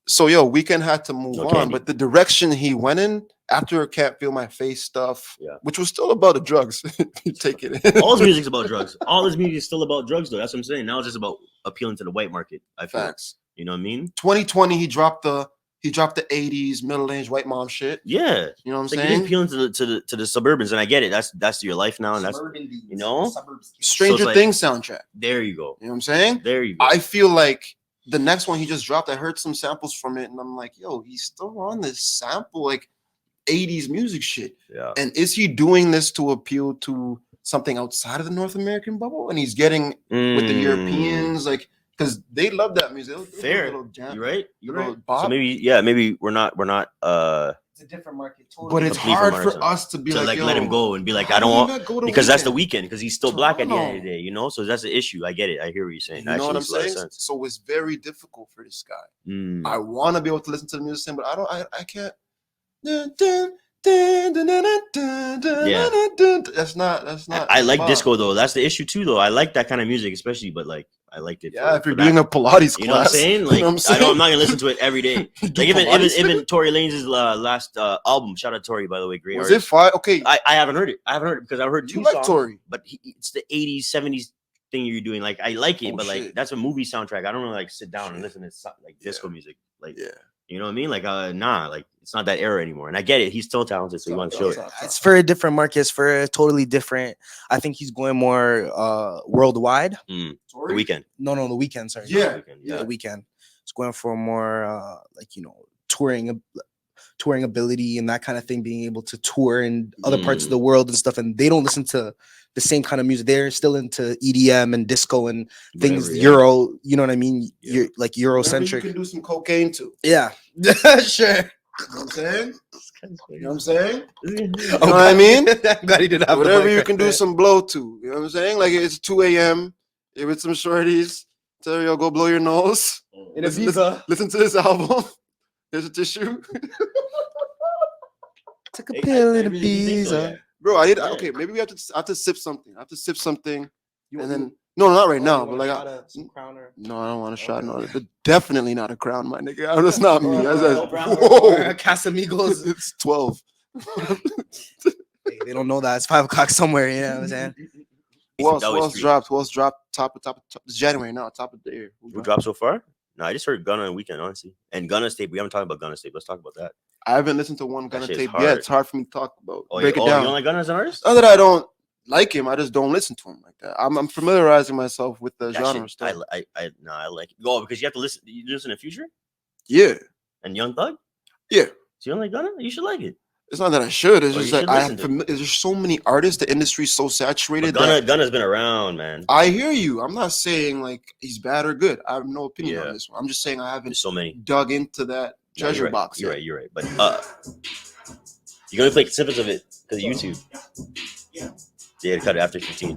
So yo, Weeknd had to move No on, candy. but the direction he went in after Can't Feel My Face stuff, Yeah. which was still about the drugs. You take it in. All his music's about drugs. All his music is still about drugs, though. That's what I'm saying. Now it's just about appealing to the white market. I feel. Facts. You know what I mean? 2020, he dropped the 80s middle-aged white mom shit. Yeah. You know what I'm It's like you're saying? just appealing to the suburbans, and I get it. That's your life now, and that's you know. Stranger like- Things soundtrack. There you go. You know what I'm saying? There you go. I feel like the next one he just dropped, I heard some samples from it, and I'm like, yo, he's still on this sample, like 80s music shit. Yeah. And is he doing this to appeal to something outside of the North American bubble? And he's getting with the Europeans, like, because they love that music. They'll do a Fair. little jam, You're right. a You're little right. bop. So maybe we're not It's a different market. Totally. But it's complete hard from for ourselves. us to be to like, yo, let him go and be like, how I don't do you want not go to because that's the Weeknd? weekend because he's still black at the end of the Toronto. day, you know. So that's the issue. I get it. I hear what you're saying. You know what I'm Makes a lot of saying? sense. So it's very difficult for this guy. Mm. I want to be able to listen to the music, but I can't. Dun, dun, dun, dun, dun, dun, dun, dun, Yeah. dun, dun, dun. That's not. I like fun. disco though. That's the issue too, though. I like that kind of music, especially. But like, I liked it. Yeah, for, if you're for doing that. a Pilates class, You know what I'm saying? Like, you know what I'm saying? I know I'm not gonna listen to it every day. You do Like Pilates, even nigga? Tory Lanez's last album. Shout out Tory, by the way, great Was it artist. fine? Okay, I haven't heard it. I haven't heard it because I've heard two you like songs. Tory? But it's the 80s, 70s thing you're doing. Like I like it, Oh, but like shit. that's a movie soundtrack. I don't really like sit down and listen to like disco Yeah. music. Like Yeah. you know what I mean? Like nah, like it's not that era anymore. And I get it. He's still talented, so he wants to show it. It's for a different market. It's for a totally different. I think he's going more worldwide. The Tory? weekend. No, the weekend. Sorry. Yeah. Yeah. The weekend. It's going for more like touring ability and that kind of thing, being able to tour in other parts of the world and stuff. And they don't listen to the same kind of music. They're still into EDM and disco and things Whatever, yeah. Euro. You know what I mean? Yeah. You're like Maybe you Eurocentric. can do some cocaine too. Yeah, sure. You know what I'm saying? You know what I'm saying? You know Oh, what I mean? I'm glad he didn't have the Whatever mic you right can do there. some blow to. You know what I'm saying? Like it's 2 a.m. You're with some shorties. Tell yo, go blow your nose. In a Listen- visa. Listen to this album. Here's a tissue. Took a pill in a really do think so, visa. yeah. Bro, I Yeah. okay, maybe I have to sip something. I have to sip something. You- And you- then no, not right Oh, now, you but want a like shot of some Crown or- no, I don't want a shot. Okay. No, definitely not a Crown, my nigga. That's not me. That's, Or whoa. Casamigos. It's 12. Hey, they don't know that it's 5 o'clock somewhere. You know what I'm saying? Who else That was free. dropped? Who else dropped? Top. It's January now. Top of the year. Who dropped so far? No, I just heard Gunna and Weekend, honestly. And Gunna's tape. We haven't talked about Gunna's tape. Let's talk about that. I haven't listened to one That Gunna shit's tape hard. yet. It's hard for me to talk about. Oh, Break you it down. don't like Gunna as an artist? Not that I don't like him, I just don't listen to him like that. I'm familiarizing myself with the That genre shit, stuff. I like it. Oh, because you have to listen. You listen to Future Yeah, and Young Thug. yeah. So you don't like Gunna? You should like it. It's not that I should. It's Oh, just you like should listen to there's just so many artists. The industry's so But saturated. Gunna's been around, man. I hear you. I'm not saying like he's bad or good. I have no opinion Yeah. on this one. I'm just saying I haven't There's so many. dug into that No, treasure you're right. box. You're yet. right. You're right. But you're gonna play snippets of it because of YouTube. Yeah, cut it after 15.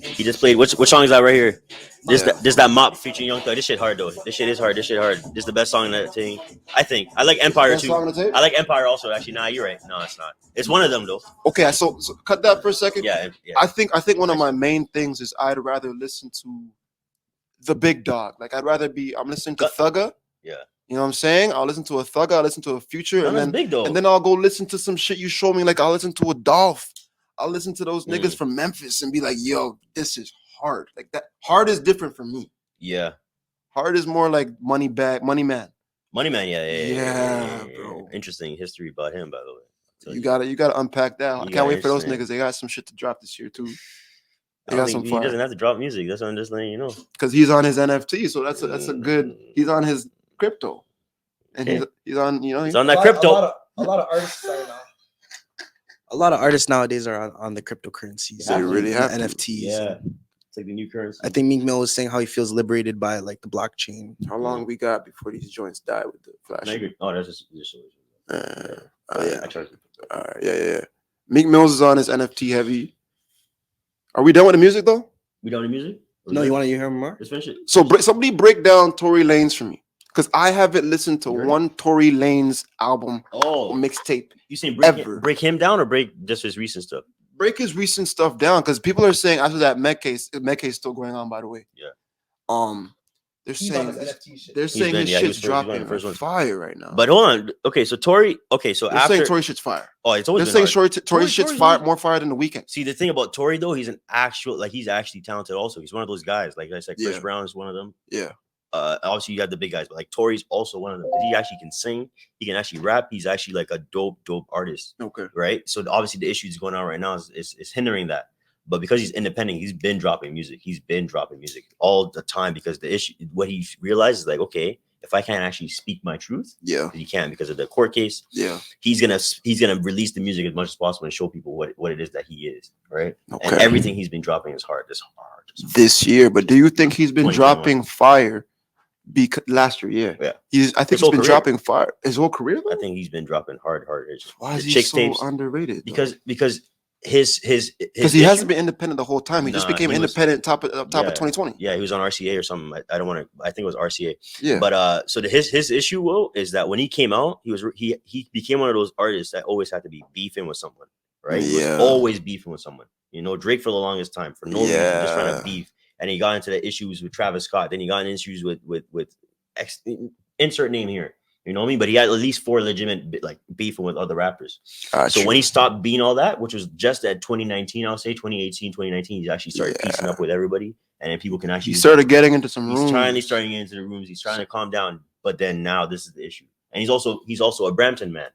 He just played. Which song is that right here? This that Mop featuring Young Thug. This shit hard though. This shit is hard. This is the best song in that thing. I think. I like Empire Best too. song on the tape? I like Empire also. Actually, nah, you're right. No, it's not. It's one of them though. Okay, so cut that for a second. Yeah. I think one of my main things is I'd rather listen to the big dog. Like I'm listening to Thugger. Yeah. You know what I'm saying? I'll listen to a Thugger, I'll listen to a Future, Gunna's big though. and then I'll go listen to some shit you show me. Like I'll listen to a Dolph. I'll listen to those niggas from Memphis and be like, yo, this is hard. Like that hard is different from me. Yeah. Hard is more like money man. Money Man. Yeah, bro. Interesting history about him, by the way. You gotta unpack that. I You can't wait for those understand. niggas. They got some shit to drop this year too. I They don't got think some he fire. doesn't have to drop music. That's what I'm just letting you know. Because he's on his NFT, so that's a good. He's on his crypto, and he's on It's on that crypto. A lot of artists are now. A lot of artists nowadays are on the cryptocurrencies. They really have to. NFTs. Yeah. It's like the new currency. I think Meek Mill was saying how he feels liberated by like the blockchain. How long we got before these joints die with the flash? Oh, that's just Yeah, I charge. Yeah. Meek Mill's is on his NFT heavy. Are we done with the music though? We done with the music? No, you want to hear him more? Let's finish it. So somebody break down Tory Lanez for me, because I haven't listened to one Tory Lanez album or mixtape. You saying break him down or break just his recent stuff? Break his recent stuff down, because people are saying after that Met case is still going on, by the way. Yeah. They're saying his shit's dropping fire right now. But hold on. Okay, so Tory. Okay, so they're saying Tory shit's fire. Oh, it's always they're saying Tory shit's fire, more fire than The Weeknd. See, the thing about Tory though, he's actually talented. Also, he's one of those guys. Like I said, Chris Brown is one of them. Yeah. Obviously you got the big guys, but like Tory's also one of them. He actually can sing. He can actually rap. He's actually like a dope artist. Okay. Right. So obviously the issues going on right now is hindering that. But because he's independent, he's been dropping music. He's been dropping music all the time, because the issue, what he realizes is like, okay, if I can't actually speak my truth, he can, because of the court case. Yeah. He's gonna release the music as much as possible and show people what it is that he is, right? Okay. And everything he's been dropping is hard. This year. But do you think he's been dropping fire? Because last year, yeah. I think he's been dropping fire his whole career. Though? I think he's been dropping hard. Why is he so underrated? Because his because he hasn't been independent the whole time. He just became independent top of 2020. Yeah, he was on RCA or something. I don't want to. I think it was RCA. Yeah. But so his issue, Will, is that when he came out, he became one of those artists that always had to be beefing with someone, right? He was always beefing with someone. You know, Drake for the longest time for no reason, just trying to beef. And he got into the issues with Travis Scott. Then he got into issues with insert name here. You know what I mean? But he had at least 4 legitimate like beefing with other rappers. So when he stopped being all that, which was just at 2019, I'll say 2018, 2019, he actually started piecing up with everybody, and then people can actually. He started getting into some rooms. He's starting to get into the rooms. He's trying to calm down, but then now this is the issue. And he's also a Brampton man,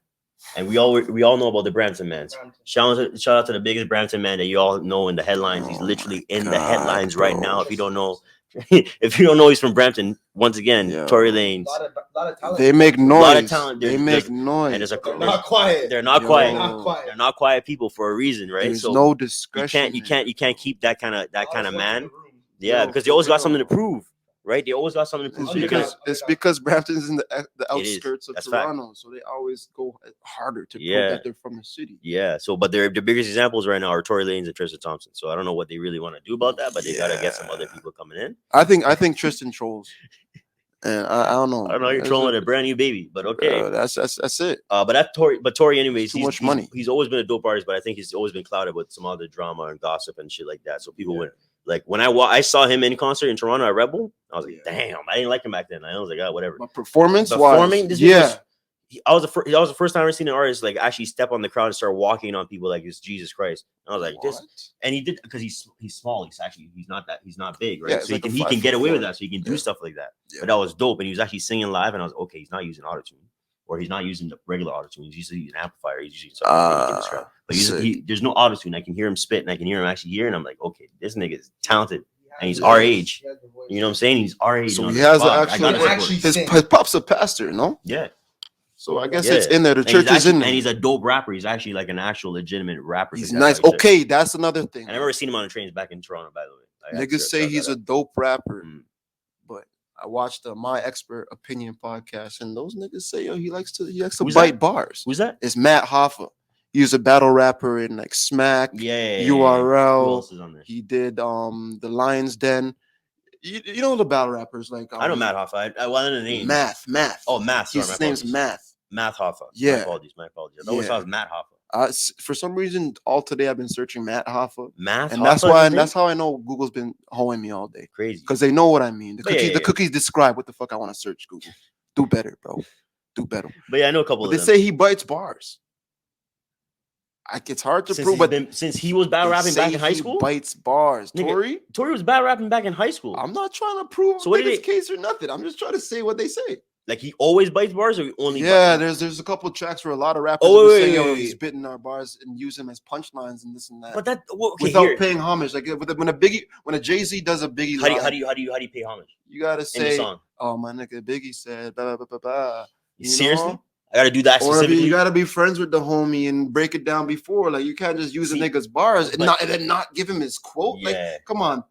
and we all know about the Brampton man. Shout out to the biggest Brampton man that you all know in the headlines. He's literally in the headlines right now. If you don't know. If you don't know, he's from Brampton. Once again, Tory Lanez. Lot of talent. They make noise. A lot of talent. They make noise. And they're not quiet. They're not quiet. They're not quiet people for a reason, right? There's no discretion. You can't keep that kind of man. Yeah, because they always got something to prove, right? They always got something to prove. It's because Brampton's in the outskirts of Toronto, so they always go harder to prove that they're from the city. Yeah. So, but their biggest examples right now are Tory Lanez and Tristan Thompson. So I don't know what they really want to do about that, but they gotta get some other people coming in. I think Tristan trolls, and I don't know. I don't know. You're trolling a brand new baby, but okay. That's it. But Tory, anyways, too much money. He's always been a dope artist, but I think he's always been clouded with some other drama and gossip and shit like that. So people would. Like when I saw him in concert in Toronto at Rebel, I was like, damn, I didn't like him back then. I was like, whatever. But performing, I was the first time I ever seen an artist like actually step on the crowd and start walking on people like it's Jesus Christ. And I was like, and he did because he's small. He's not big, right? So he can get away with that. So he can do stuff like that. Yeah. But that was dope. And he was actually singing live, and I was like, okay, he's not using autotune. Or he's not using the regular autotune. He's using an amplifier. He's using something. But there's no autotune. I can hear him spit, and I can hear him actually here. And I'm like, okay, this nigga is talented, and he's our age. You know what I'm saying? He's our age. So he has his pop's a pastor, no? Yeah. So I guess it's in there. The church is in there. And he's a dope rapper. He's actually like an actual legitimate rapper. He's nice. Okay, that's another thing. I never seen him on the trains back in Toronto, by the way. Niggas say he's a dope rapper, but I watched the My Expert Opinion podcast, and those niggas say, yo, he likes to bite bars. Who's that? It's Matt Hoffa. He was a battle rapper in like Smack, URL. Who else is on there? He did the Lion's Den. You know the battle rappers like I know Matt Hoffa. I wanted the name. Math. Oh, Math. Sorry, his name's Math. Math Hoffa. Yeah. My apologies. I always thought it was Matt Hoffa. For some reason, all today I've been searching Matt Hoffa. And that's how I know Google's been hoeing me all day. Crazy. Because they know what I mean. The cookies describe what the fuck I want to search, Google. Do better, bro. Do better. But yeah, I know a couple of them. They say he bites bars. It's hard to prove, but since he was battle rapping back in high school, he bites bars. Tory was battle rapping back in high school. I'm not trying to prove his case or nothing. I'm just trying to say what they say. Like he always bites bars, or he only there's a couple tracks where a lot of rappers say, he's spitting our bars and use them as punchlines and this and that. But without paying homage, like when a Jay-Z does a Biggie, how do you pay homage? You gotta say, oh my nigga Biggie said blah blah blah blah. Seriously? I gotta do that specifically. Or you gotta be friends with the homie and break it down before. Like you can't just use a nigga's bars and then not give him his quote. Like, come on,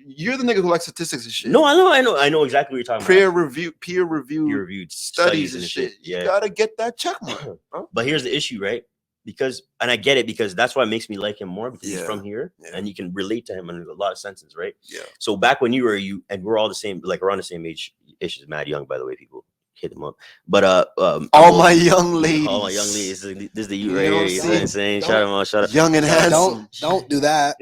You're the nigga who likes statistics and shit. No, I know exactly what you're talking about. Peer reviewed studies and shit. Yeah. You gotta get that check mark, bro. But here's the issue, right? Because, and I get it, because that's why it makes me like him more, because he's from here and you can relate to him in a lot of senses, right? Yeah. So back when and we're all the same, like around the same age. Ish is mad young, by the way, people. Hit him up. But all my young ladies. All my young ladies. This is the youth right here. You know what I'm saying? Shout him out, shout out. Young and handsome. Don't do that.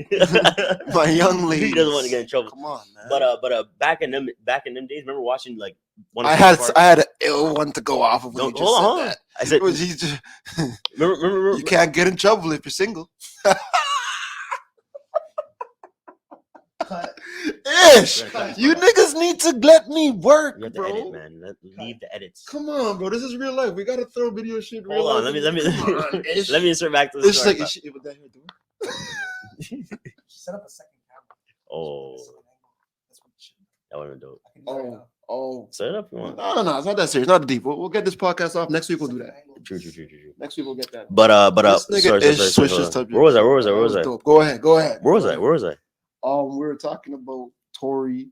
My young ladies. He doesn't want to get in trouble. Come on, man. But back in them days, remember watching like I had an ill one to go off of when you just hold said on. that. I said, remember, you can't get in trouble if you're single. Ish, you niggas need to let me work, you have to bro. edit, man. Leave the edits. Come on, bro. This is real life. We gotta throw video shit. Hold on, let me let me insert back to the It's story. like is she with that here doing? Set up a second camera. Oh, that would have been dope. Oh. Set it up if you want. No. It's not that serious. Not deep. We'll get this podcast off next week. We'll do that. True. Next week we'll get that. But This nigga switches subjects. Where was I? Dope. Go ahead. Where was I? We were talking about Tory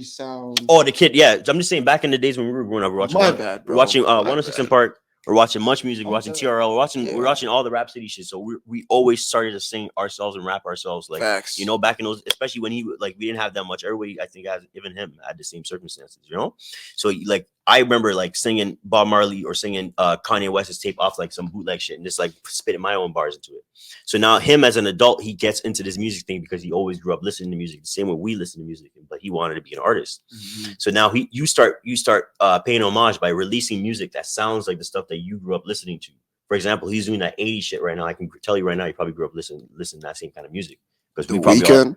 sound. Oh, the kid. Yeah, I'm just saying. Back in the days when we were growing up, My bad, bro. We're watching My 106 bad. in Park. We're watching Much Music. We're watching TRL. We're watching all the Rap City shit. So we always started to sing ourselves and rap ourselves. Like, facts. you know, back in those, especially when we didn't have that much. Everybody, I think, even him, had the same circumstances. You know, so like I remember like singing Bob Marley or singing Kanye West's tape off like some bootleg shit and just like spitting my own bars into it. So now him as an adult, he gets into this music thing because he always grew up listening to music the same way we listen to music, but he wanted to be an artist. Mm-hmm. So now you start paying homage by releasing music that sounds like the stuff that you grew up listening to. For example, he's doing that 80s shit right now. I can tell you right now, he probably grew up listening to that same kind of music. Because we probably Tory.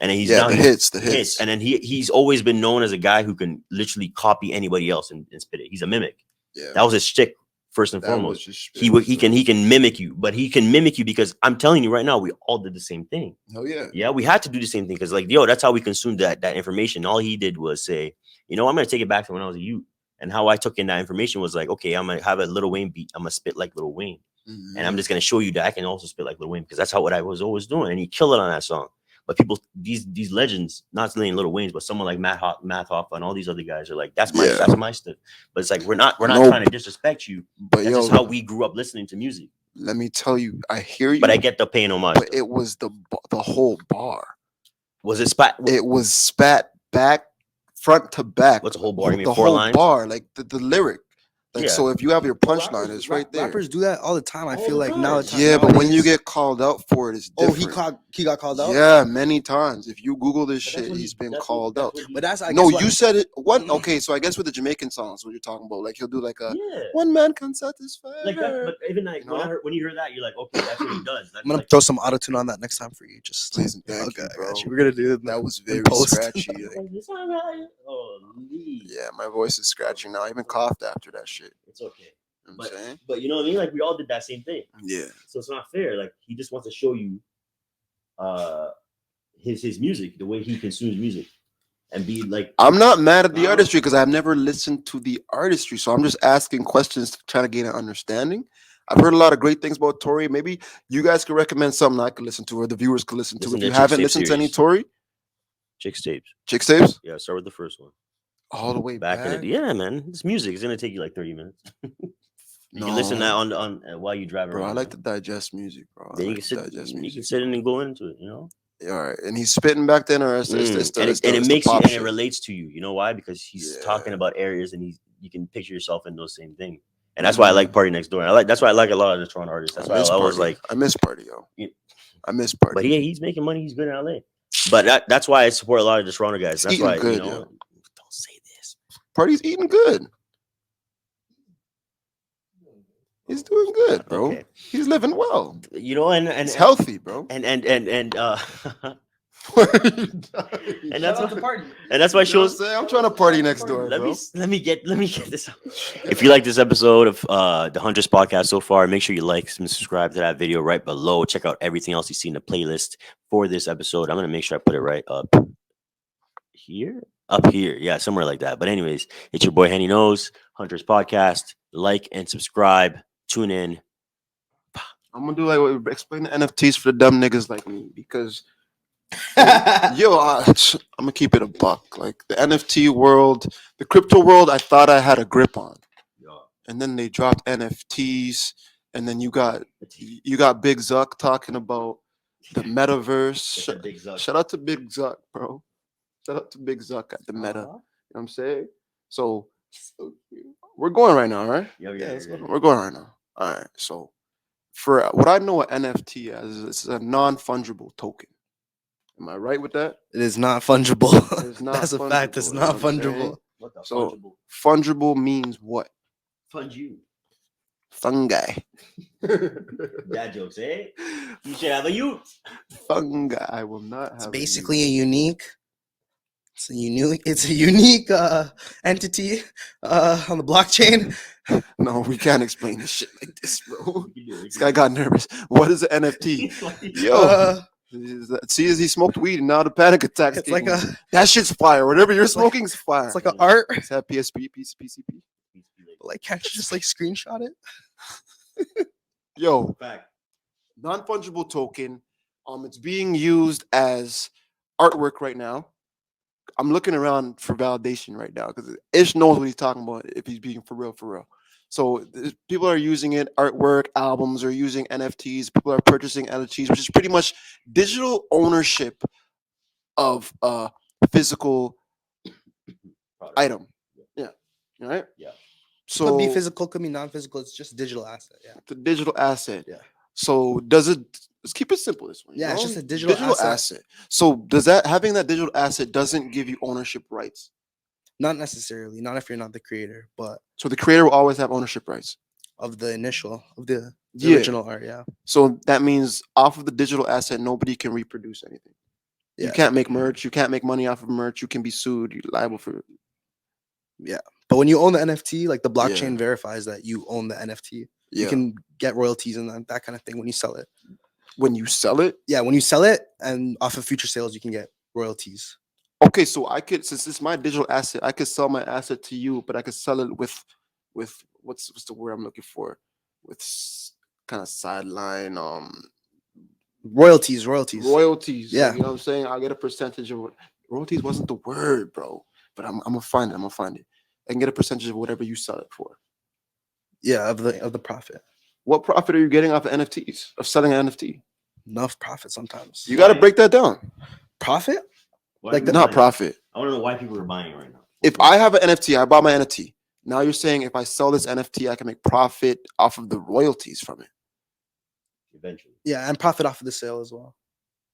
And then he's now the hits. And then he's always been known as a guy who can literally copy anybody else and spit it. He's a mimic. Yeah. That was his shtick first and foremost. He can mimic you, but he can mimic you because I'm telling you right now, we all did the same thing. Oh yeah. Yeah, we had to do the same thing because that's how we consumed that information. All he did was say, I'm gonna take it back to when I was a youth. And how I took in that information was like, okay, I'm gonna have a Lil Wayne beat. I'm gonna spit like Lil Wayne. Mm-hmm. And I'm just gonna show you that I can also spit like Lil Wayne because that's what I was always doing. And he killed it on that song. But people, these legends, not saying Lil Wayne's, but someone like Math Hoffa and all these other guys are like, that's my stuff. But it's like we're not trying to disrespect you. But that's just how we grew up listening to music. Let me tell you, I hear you. But I get the paying homage. But it was the whole bar. Was it spat? It was spat back. Front to back. What's a whole bar? You mean the 4 whole lines? Bar, like the lyric. Like so, if you have your punchline, it's right there. Rappers do that all the time. I feel like now. Yeah, but when you get called out for it, it's different. Oh, he got called out. Yeah, many times. If you Google this shit, he's been called out. But that's you said it. What? Okay, so I guess with the Jamaican songs, what you're talking about, like he'll do like a one man can satisfy. Like that, but even like when you hear that, you're like, okay, that's what he does. I'm gonna throw some autotune on that next time for you. Just please and thank you, bro. We're gonna do that. That was very scratchy. Yeah, my voice is scratching now. I even coughed after that shit. It's okay. But you know what I mean? Like we all did that same thing. Yeah. So it's not fair. Like he just wants to show you his music, the way he consumes music. And be like, I'm not mad at the artistry because I've never listened to the artistry. So I'm just asking questions to try to gain an understanding. I've heard a lot of great things about Tory. Maybe you guys could recommend something I could listen to or the viewers could listen to. If you haven't listened to any Tory. Chicks Tapes. Yeah, start with the first one. All the way back. In it. Yeah, man. It's music. It's gonna take you like 30 minutes. You can listen to that on while you drive around. Bro, I like to digest music, bro. Then you can sit in and go into it, Yeah, all right. And he's spitting back then, or it makes you, and it relates to you. You know why? Because he's talking about areas, and you can picture yourself in those same things. And that's why I like Party Next Door. That's why I like a lot of the Toronto artists. That's why I always like. I miss Party, yo. I miss Party. But he's making money. He's good in LA. But that's why I support a lot of the Toronto guys. That's why good, don't say this. Party's eating good. He's doing good, bro. Okay. He's living well. And it's healthy, bro. And that's why shows. I'm trying to party next door. Let me get this out. If you like this episode of the Huntress podcast so far, make sure you like and subscribe to that video right below. Check out everything else you see in the playlist for this episode. I'm gonna make sure I put it right up here. Yeah, somewhere like that. But anyways, it's your boy Henny Knows, Huntress podcast. Like and subscribe. Tune in. I'm gonna do explain the NFTs for the dumb niggas like me, because Yo, I'm gonna keep it a buck. Like the NFT world, the crypto world, I thought I had a grip on, and then they dropped NFTs, and then you got Big Zuck talking about the metaverse. Big Zuck. Shout out to Big Zuck, bro. Shout out to Big Zuck at the meta. You know what I'm saying? So we're going right now, right? Yeah, We're going right now. All right. So for what I know, an NFT as it's a non-fungible token. Am I right with that? It is not fungible. It's not That's a fact. It's fungible, you not know what I'm saying? fungible. What the So fungible? fungible means what? Fund you. Fungi. Dad jokes, eh? You should have a youth. Fungi. I will not It's have. basically a unique. It's a unique entity on the blockchain. No, we can't explain this shit like this, bro. This guy got nervous. What is an NFT? Yo, see, as he smoked weed and now the panic attacks. It's like that shit's fire. Whatever you're It's like- smoking's fire. it's like an art. Is that PSP, PCP? Like, can't you just like screenshot it? Yo, Fact. non-fungible token. It's being used as artwork right now. I'm looking around for validation right now because Ish knows what he's talking about if he's being for real, for real. So people are using it, artwork, albums are using NFTs. People are purchasing NFTs, which is pretty much digital ownership of a physical item. Yeah. All right. Yeah. So Could be physical, could be non-physical. It's just digital asset. Yeah. the digital asset. Yeah. So does it? Let's keep it simple this way. Yeah, it's just a digital asset. So does that having that digital asset doesn't give you ownership rights? Not necessarily. Not if you're not the creator, but So the creator will always have ownership rights. of the the Yeah. original art. Yeah. So that means off of the digital asset, nobody can reproduce anything. You Yeah. can't make merch. You can't make money off of merch. You can be sued. You're liable for. But when you own the NFT, like the blockchain Yeah. verifies that you own the NFT. Yeah. You can get royalties and that kind of thing when you sell it. When you sell it. Yeah, when you sell it and off of future sales, you can get royalties. Okay, so I could, since it's my digital asset, I could sell my asset to you, but I could sell it with what's the word I'm looking for? With kind of sideline Royalties. royalties. Yeah. You know what I'm saying? I'll get a percentage of what royalties wasn't the word, bro. But I'm gonna find it. I'm gonna find it. I can get a percentage of whatever you sell it for. Yeah, of the profit. What profit are you getting off of NFTs? Of selling an NFT? Enough profit sometimes. You gotta break that down. Profit? Why Like people Not buying it? profit. I want to know why people are buying it right now. If I have an NFT, I bought my NFT. Now you're saying if I sell this NFT, I can make profit off of the royalties from it. Eventually. Yeah, and profit off of the sale as well.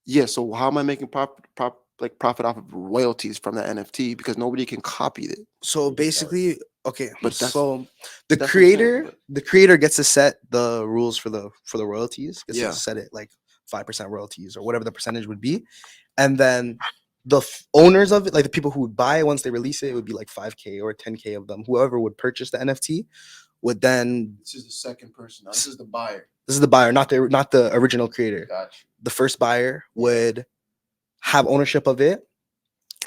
Yeah. So how am I making profit off of royalties from that NFT? Because nobody can copy it. So basically, okay. But that's- So the that's what I'm saying, creator, but- the creator gets to set the rules for the royalties. Gets Yeah. to set it like 5% royalties or whatever the percentage would be, and then the owners of it, like the people who would buy it once they release it, it would be like 5K or 10K of them. Whoever would purchase the NFT would then. This is the second person. Now, this is the buyer. This is the buyer, not the original creator. Gotcha. The first buyer would have ownership of it,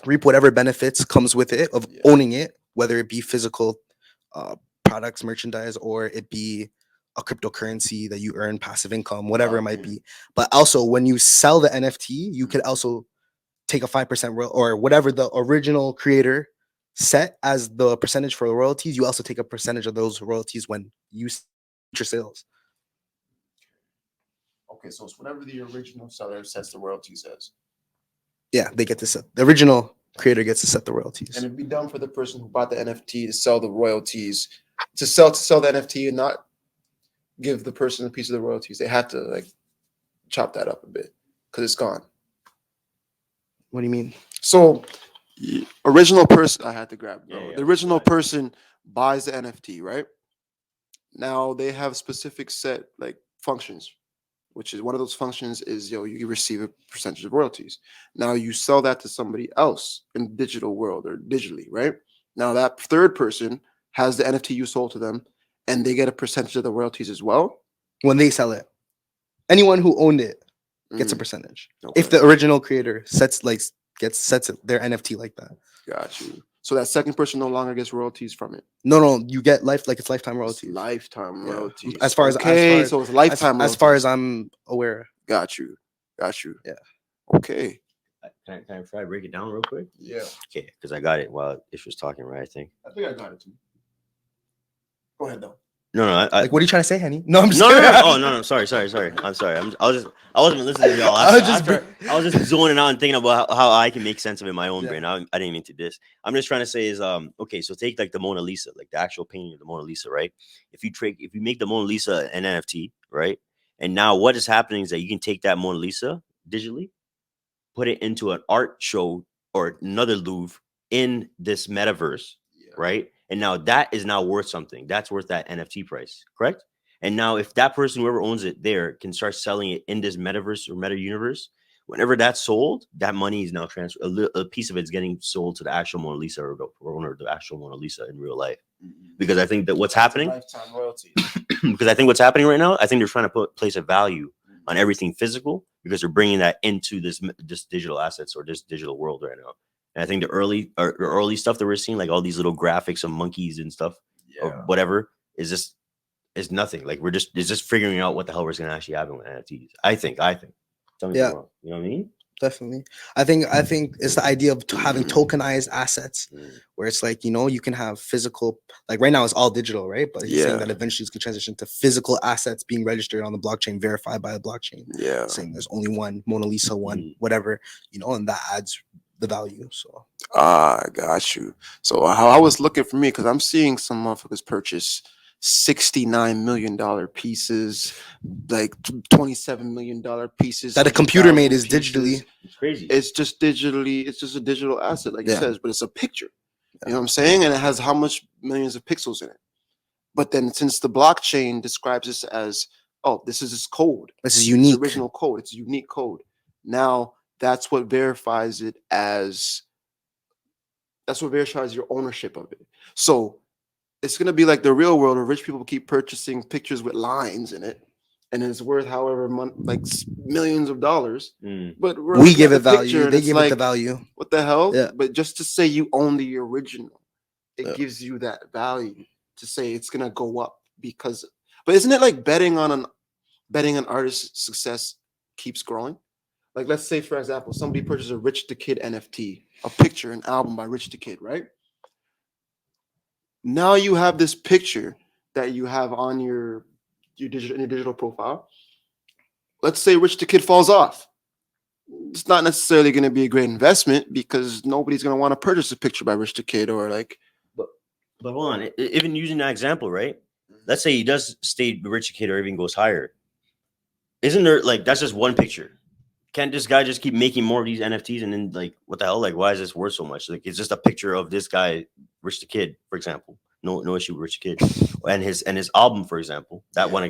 reap whatever benefits comes with it of Yeah. owning it, whether it be physical products, merchandise, or it be a cryptocurrency that you earn passive income, whatever it might Okay. be. But also when you sell the NFT, you could also take a 5% or whatever the original creator set as the percentage for the royalties. You also take a percentage of those royalties when you future sales. Okay, so it's whatever the original seller sets the royalties as. Yeah, they get to set. The original creator gets to set the royalties. And it'd be dumb for the person who bought the NFT to sell the royalties, to sell the NFT and not give the person a piece of the royalties. They have to like chop that up a bit because it's gone. What do you mean? So original person, I had to grab, bro. Yeah, The original person buys the NFT, right? Now they have specific set like functions, which is one of those functions is you receive a percentage of royalties. Now you sell that to somebody else in the digital world or digitally, right? Now that third person has the NFT you sold to them and they get a percentage of the royalties as well. When they sell it, anyone who owned it gets a Mm, percentage. okay. If the original creator sets their NFT like that. Got you. So that second person no longer gets royalties from it. No, you get it's lifetime It's royalties. lifetime Yeah. royalties. As far as okay, as so it's lifetime. as far royalties. as I'm aware. Got you. Yeah. Okay. Can I try to break it down real quick? Yeah. Okay, because I got it while Ish was talking, right? I think I got it too. Go ahead though. No, like, what are you trying to say, Henny? No, I'm just no. kidding. Oh, no. Sorry. I'm sorry. I wasn't listening to y'all. I was just zoning out and thinking about how I can make sense of it in my own Yeah. brain. I didn't mean to diss. I'm just trying to say is okay. So take like the Mona Lisa, like the actual painting of the Mona Lisa, right? If you make the Mona Lisa an NFT, right? And now what is happening is that you can take that Mona Lisa digitally, put it into an art show or another Louvre in this metaverse, right? And now that is now worth something. That's worth that NFT price, correct? And now if that person, whoever owns it there, can start selling it in this metaverse or meta universe, whenever that's sold, that money is now transferred. A piece of it's getting sold to the actual Mona Lisa or the owner of the actual Mona Lisa in real life. Because I think that what's happening, lifetime royalties. because I think what's happening right now, I think they're trying to place a value on everything physical because they're bringing that into this digital assets or this digital world right now. And I think the early stuff that we're seeing, like all these little graphics of monkeys and stuff or whatever, is nothing. Like it's just figuring out what the hell we're going to actually happen with NFTs. I think. Tell me if I'm wrong. You know what I mean? Definitely. I think it's the idea of having tokenized assets where it's like, you can have physical, like right now it's all digital, right? But he's saying that eventually it's going to transition to physical assets being registered on the blockchain, verified by the blockchain. Yeah. Saying there's only one Mona Lisa, one, whatever, and that adds the value. So I got you. So how I was looking for me, because I'm seeing some motherfuckers purchase $69 million pieces, like $27 million pieces that a computer made is pieces. digitally. It's crazy. It's just digitally. It's just a digital asset, like it says, but it's a picture. You know what I'm saying? And it has how much millions of pixels in it. But then since the blockchain describes this as, oh, this is its code. This is unique. It's original code. It's a unique code. Now that's what verifies it as. That's what verifies your ownership of it. So it's gonna be like the real world where rich people keep purchasing pictures with lines in it, and it's worth however like millions of dollars. But we give it value. They give it the value. What the hell? Yeah. But just to say you own the original, it gives you that value to say it's gonna go up because. But isn't it like betting an artist's success keeps growing? Like let's say for example, somebody purchases a Rich the Kid NFT, a picture, an album by Rich the Kid, right? Now you have this picture that you have on your digital profile. Let's say Rich the Kid falls off. It's not necessarily going to be a great investment because nobody's going to want to purchase a picture by Rich the Kid or like. But hold on, even using that example, right? Let's say he does stay Rich the Kid or even goes higher. Isn't there like that's just one picture? Can't this guy just keep making more of these NFTs and then like what the hell? Like why is this worth so much? Like it's just a picture of this guy, Rich the Kid, for example. No issue with Rich the Kid and his album, for example, that one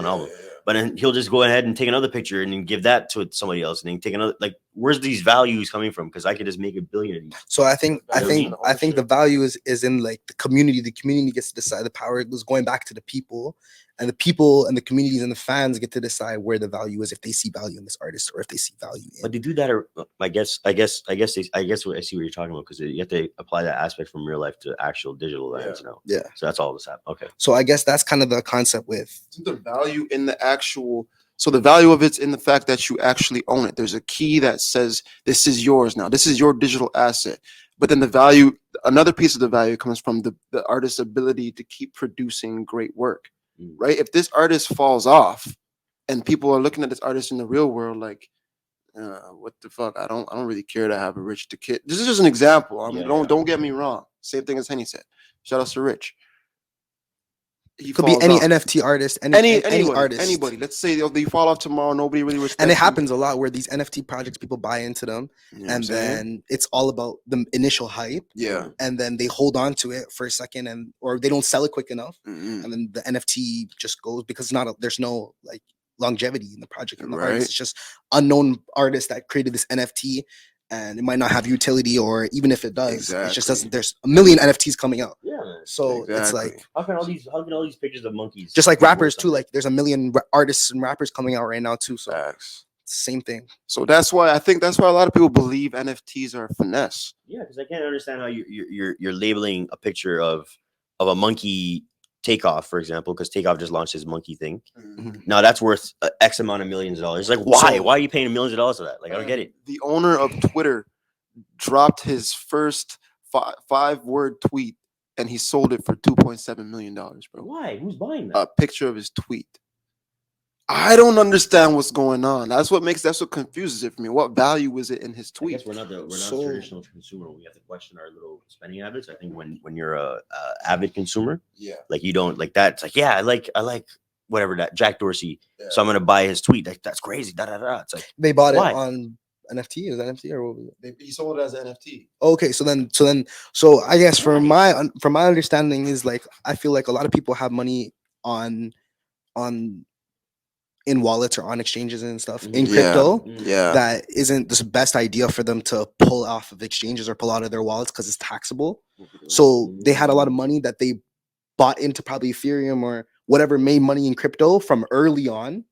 album. But then he'll just go ahead and take another picture and then give that to somebody else and then take another. Like where's these values coming from? Because I could just make $1 billion of these. So I think the value is in like the community. The community gets to decide. The power was going back to the people. And the people and the communities and the fans get to decide where the value is, if they see value in this artist or if they see value in. But they do that, or I guess I see what you're talking about because you have to apply that aspect from real life to actual digital lines now. Yeah. So that's all this happened. Okay. So I guess that's kind of the concept with the value in the actual. So the value of it's in the fact that you actually own it. There's a key that says this is yours now. This is your digital asset. But then the value, another piece of the value comes from the artist's ability to keep producing great work. Right? If this artist falls off and people are looking at this artist in the real world like, what the fuck? I don't really care to have a Rich the Kid. This is just an example. I mean, don't get me wrong. Same thing as Henny said. Shout out to Rich. He could be any off. NFT artist, any artist, anybody. Let's say they fall off tomorrow. Nobody really respects. And it happens a lot where these NFT projects, people buy into them, and then it's all about the initial hype. Yeah. And then they hold on to it for a second, or they don't sell it quick enough, and then the NFT just goes because there's no like longevity in the project. And the artist, it's just unknown artist that created this NFT. And it might not have utility, or even if it does, it just doesn't. There's a million NFTs coming out. Yeah, man. So it's like how can all these pictures of monkeys? Just like rappers too. Like there's a million artists and rappers coming out right now too. So same thing. So that's why a lot of people believe NFTs are finesse. Yeah, because I can't understand how you're labeling a picture of a monkey Takeoff, for example, because Takeoff just launched his monkey thing. Mhm. Now that's worth X amount of millions of dollars. Like, why? So- Why are you paying millions of dollars for that? Like, I don't get it. The owner of Twitter dropped his first 5-word tweet, and he sold it for $2.7 million, bro. Why? Who's buying that? A picture of his tweet. I don't understand what's going on. That's what confuses it for me. What value is it in his I tweet? guess we're not So- traditional consumer. We have to question our little spending habits. I think when you're a avid consumer, Yeah. like you don't like that. It's like, yeah, I like whatever that Jack Dorsey. Yeah. So I'm gonna buy his tweet. Like, that's crazy. Da da da. It's like, They bought Why? it on NFT. Is that NFT or what was it? He sold it as an NFT. Okay, so I guess from my understanding is like I feel like a lot of people have money on in wallets or on exchanges and stuff in Mhm. crypto. Yeah. That isn't the best idea for them to pull off of exchanges or pull out of their wallets because it's taxable. So they had a lot of money that they bought into probably Ethereum or whatever made money in crypto from early on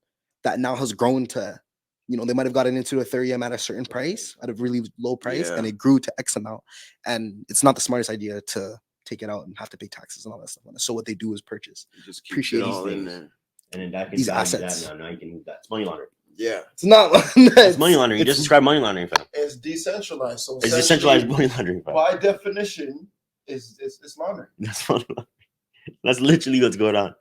that now has grown to, they might have gotten into Ethereum at a certain price, at a really low price, and Yeah. it grew to X amount. And it's not the smartest idea to take it out and have to pay taxes and all that stuff. So what they do is purchase. You just keep Appreciate it these all in things. there. and then that can These value assets. that now you can move that. It's money laundering. Yeah. It's not. It's money laundering. You just described money laundering, fam. It's decentralized. So It's decentralized essentially, money laundering, fam. by definition, it's laundering. That's money laundering. That's literally what's going on.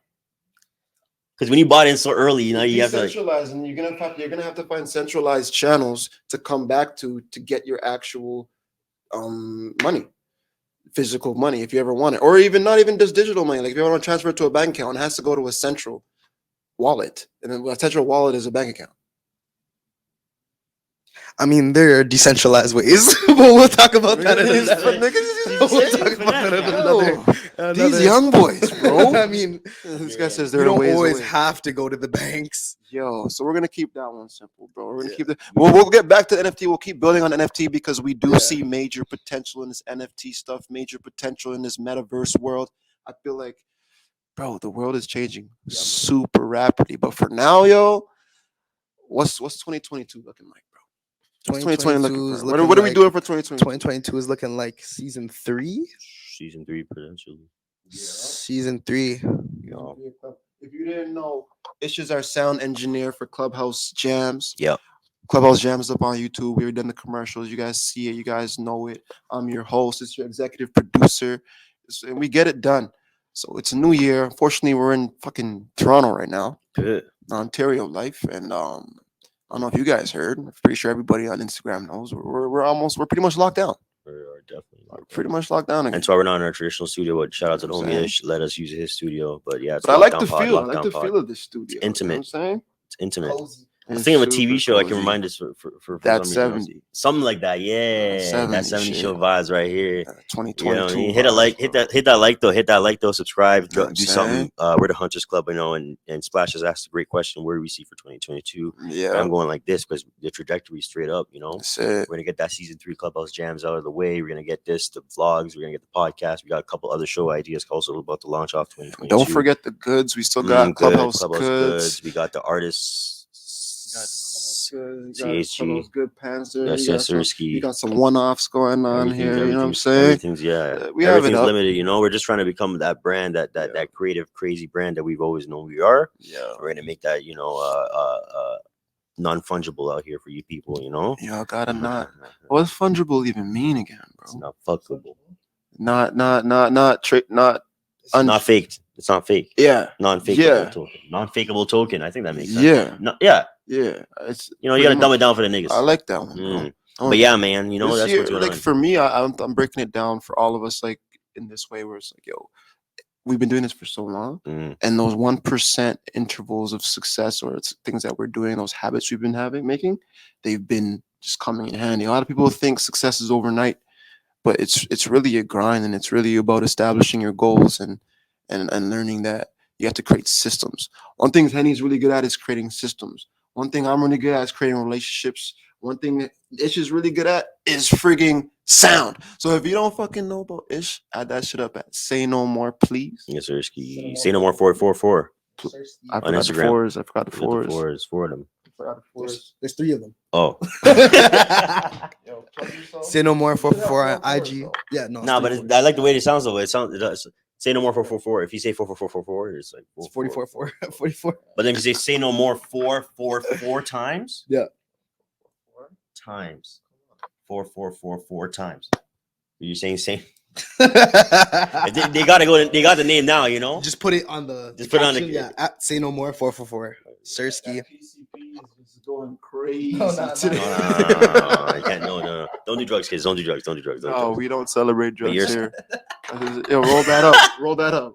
Because when you bought in so early, you have to like, decentralize, and you're gonna have to find centralized channels to come back to get your actual money, physical money, if you ever want it, or even not even just digital money. Like if you want to transfer it to a bank account, it has to go to a central wallet, and then a central wallet is a bank account. I mean, there are decentralized ways, but we'll talk about that in Niggas- another. niggas- We'll talk about that in another. These young boys, bro. I mean, This guy says you there are don't ways always away. have to go to the banks. Yo, so we're gonna keep that one simple, bro. We're gonna Yeah. keep that. We'll get back to NFT. We'll keep building on NFT because we do Yeah. see major potential in this NFT stuff, major potential in this metaverse world. I feel like, bro, the world is changing super rapidly. But for now, yo, what's 2022 looking like, bro? What's 2020 looking is for? What are we doing for 2020? 2022 is looking like season 3. season 3 potentially. Season 3. Yo. If you didn't know, Ish is our sound engineer for Clubhouse Jamz. Yep. Clubhouse Jamz up on YouTube. We've done the commercials. You guys see it. You guys know it. I'm your host. It's your executive producer. And we get it done. So it's a new year. Unfortunately, we're in fucking Toronto right now, Good. Ontario life. And I don't know if you guys heard. I'm pretty sure everybody on Instagram knows. We're pretty much locked down. We're definitely Pretty much locked down again. And so we're not in our traditional studio, but shout out to the You know what homie I'm Ish. Let us use his studio. But yeah, it's But I like lockdown the pod, feel. I lockdown like the pod. feel of this studio. It's intimate. You know what I'm saying? It's intimate. Cozy. I'm It's thinking of a TV super show I can cozy. remind us for That some reason. 70. Something like that. Yeah. 70 that 70 shit. show vibes right here. 2022. You know what I mean? Hit a like, hit that like though, subscribe, Know what I'm do saying? something. We're the Hunters Club, and Splash has asked a great question. Where do we see for 2022? Yeah. I'm going like this because the trajectory is straight up, That's it. We're gonna get that season 3 Clubhouse Jams out of the way. We're gonna get the vlogs. We're gonna get the podcast. We got a couple other show ideas also about to launch off 2022. Don't forget the goods. We still got Clubhouse goods. We got the artists. Clubhouse CHG. good pants there. Yes, You yes, got sir. you got some one-offs going on here. You know what I'm saying? Everything's we have it everything's up. limited. We're just trying to become that brand, that creative, crazy brand that we've always known we are. Yeah. We're gonna make that non-fungible out here for you people. Y'all gotta not. What's fungible even mean again, It's bro? not fuckable. Not Not faked. It's not fake. Yeah. Non-fakeable Yeah. token. Non-fakeable token. I think that makes sense. Yeah. No, yeah. Yeah. It's You gotta dumb it down for the niggas. I like that one, bro. Mm. But yeah, man. This That's year, what's going like on. for me, I'm breaking it down for all of us, like in this way, where it's like, yo, we've been doing this for so long, and those 1% intervals of success, or it's things that we're doing, those habits we've been making, they've been just coming in handy. A lot of people think success is overnight, but it's really a grind, and it's really about establishing your goals and learning that you have to create systems. One thing Henny's really good at is creating systems. One thing I'm really good at is creating relationships. One thing that Ish is really good at is frigging sound. So if you don't fucking know about Ish, add that shit up at Say No More, please. Yes, sir. Say no more 444. I On forgot the Instagram. fours. I forgot the We got the fours. four of them. I forgot the fours. There's 3 of them. Oh. Say no more 444 on IG. Yeah, no. Nah, but I like the way it sounds though. It sounds Say no more 444. If you say 44444, it's like It's 44. But then if you say no more 444 times. Yeah. Times 4444 times. You're saying same. They they gotta go. They got the name now. You know. just put it on the. Just put it on the. Yeah. Say no more 444. Sirski. PCP is just going crazy No, no, no. today. No, I can't. No. Don't do drugs, kids. Don't do drugs. No, we don't celebrate drugs yours- here. Yo, roll that up. Roll that up.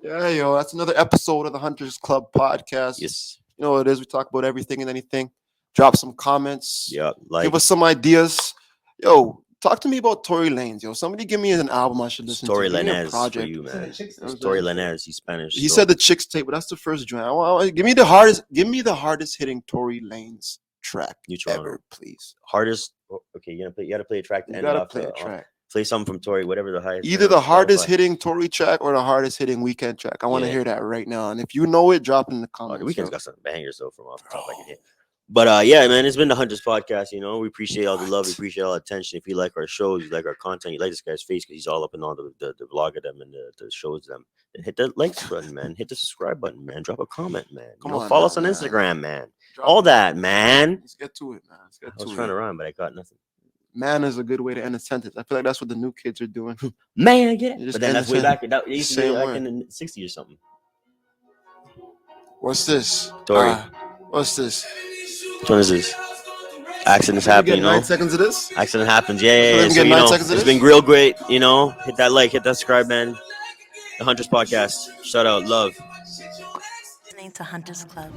Yeah, yo, that's another episode of the Hunters Club podcast. Yes. You know what it is. We talk about everything and anything. Drop some comments. Yeah. Like. Give us some ideas. Yo, talk to me about Tory Lanez. Yo, somebody give me an album I should listen Tory to. Give me a Lanez for project. you, man. It's Tory Lanez. He's Spanish. He so- said the Chicks tape, but that's the first joint. Give me the hardest hitting Tory Lanez track New Toronto. ever, please. hardest. Okay, you gotta play a track. To You end gotta off play the- a track. Play something from Tory, whatever the highest. Either the hardest Spotify. hitting Tory track or the hardest hitting Weekend track. I want to Yeah. hear that right now. And if you know it, drop it in the Oh, comments. the Weeknd's yo. got some bangers though from off the top I can hit. But yeah, man, it's been the Hunters podcast. You know, we appreciate all the love, we appreciate all the attention. If you like our shows, you like our content, you like this guy's face because he's all up and on the vlog of them and the shows them. Then hit the like button, man. Hit the subscribe button, man. Drop a comment, man. Come You know, on follow now, us on man. Instagram, man. Drop All it. that, man. Let's get to it, man. Let's get I was to trying it. to rhyme, but I got nothing. Man is a good way to end a sentence. I feel like that's what the new kids are doing. Man, get it. You just But then end that's the way sentence. back. That used to be Same like way. in the 60s or something. What's this? Tory. What's this? Which one is this? Accidents Can we happen, get you know. 9 seconds of this? Accident happens, yeah. let him So, get you 9 know, seconds of it's this? been real great, you know. Hit that like, hit that subscribe, man. The Hunters podcast. Shout out, love. Listening to Hunters Club.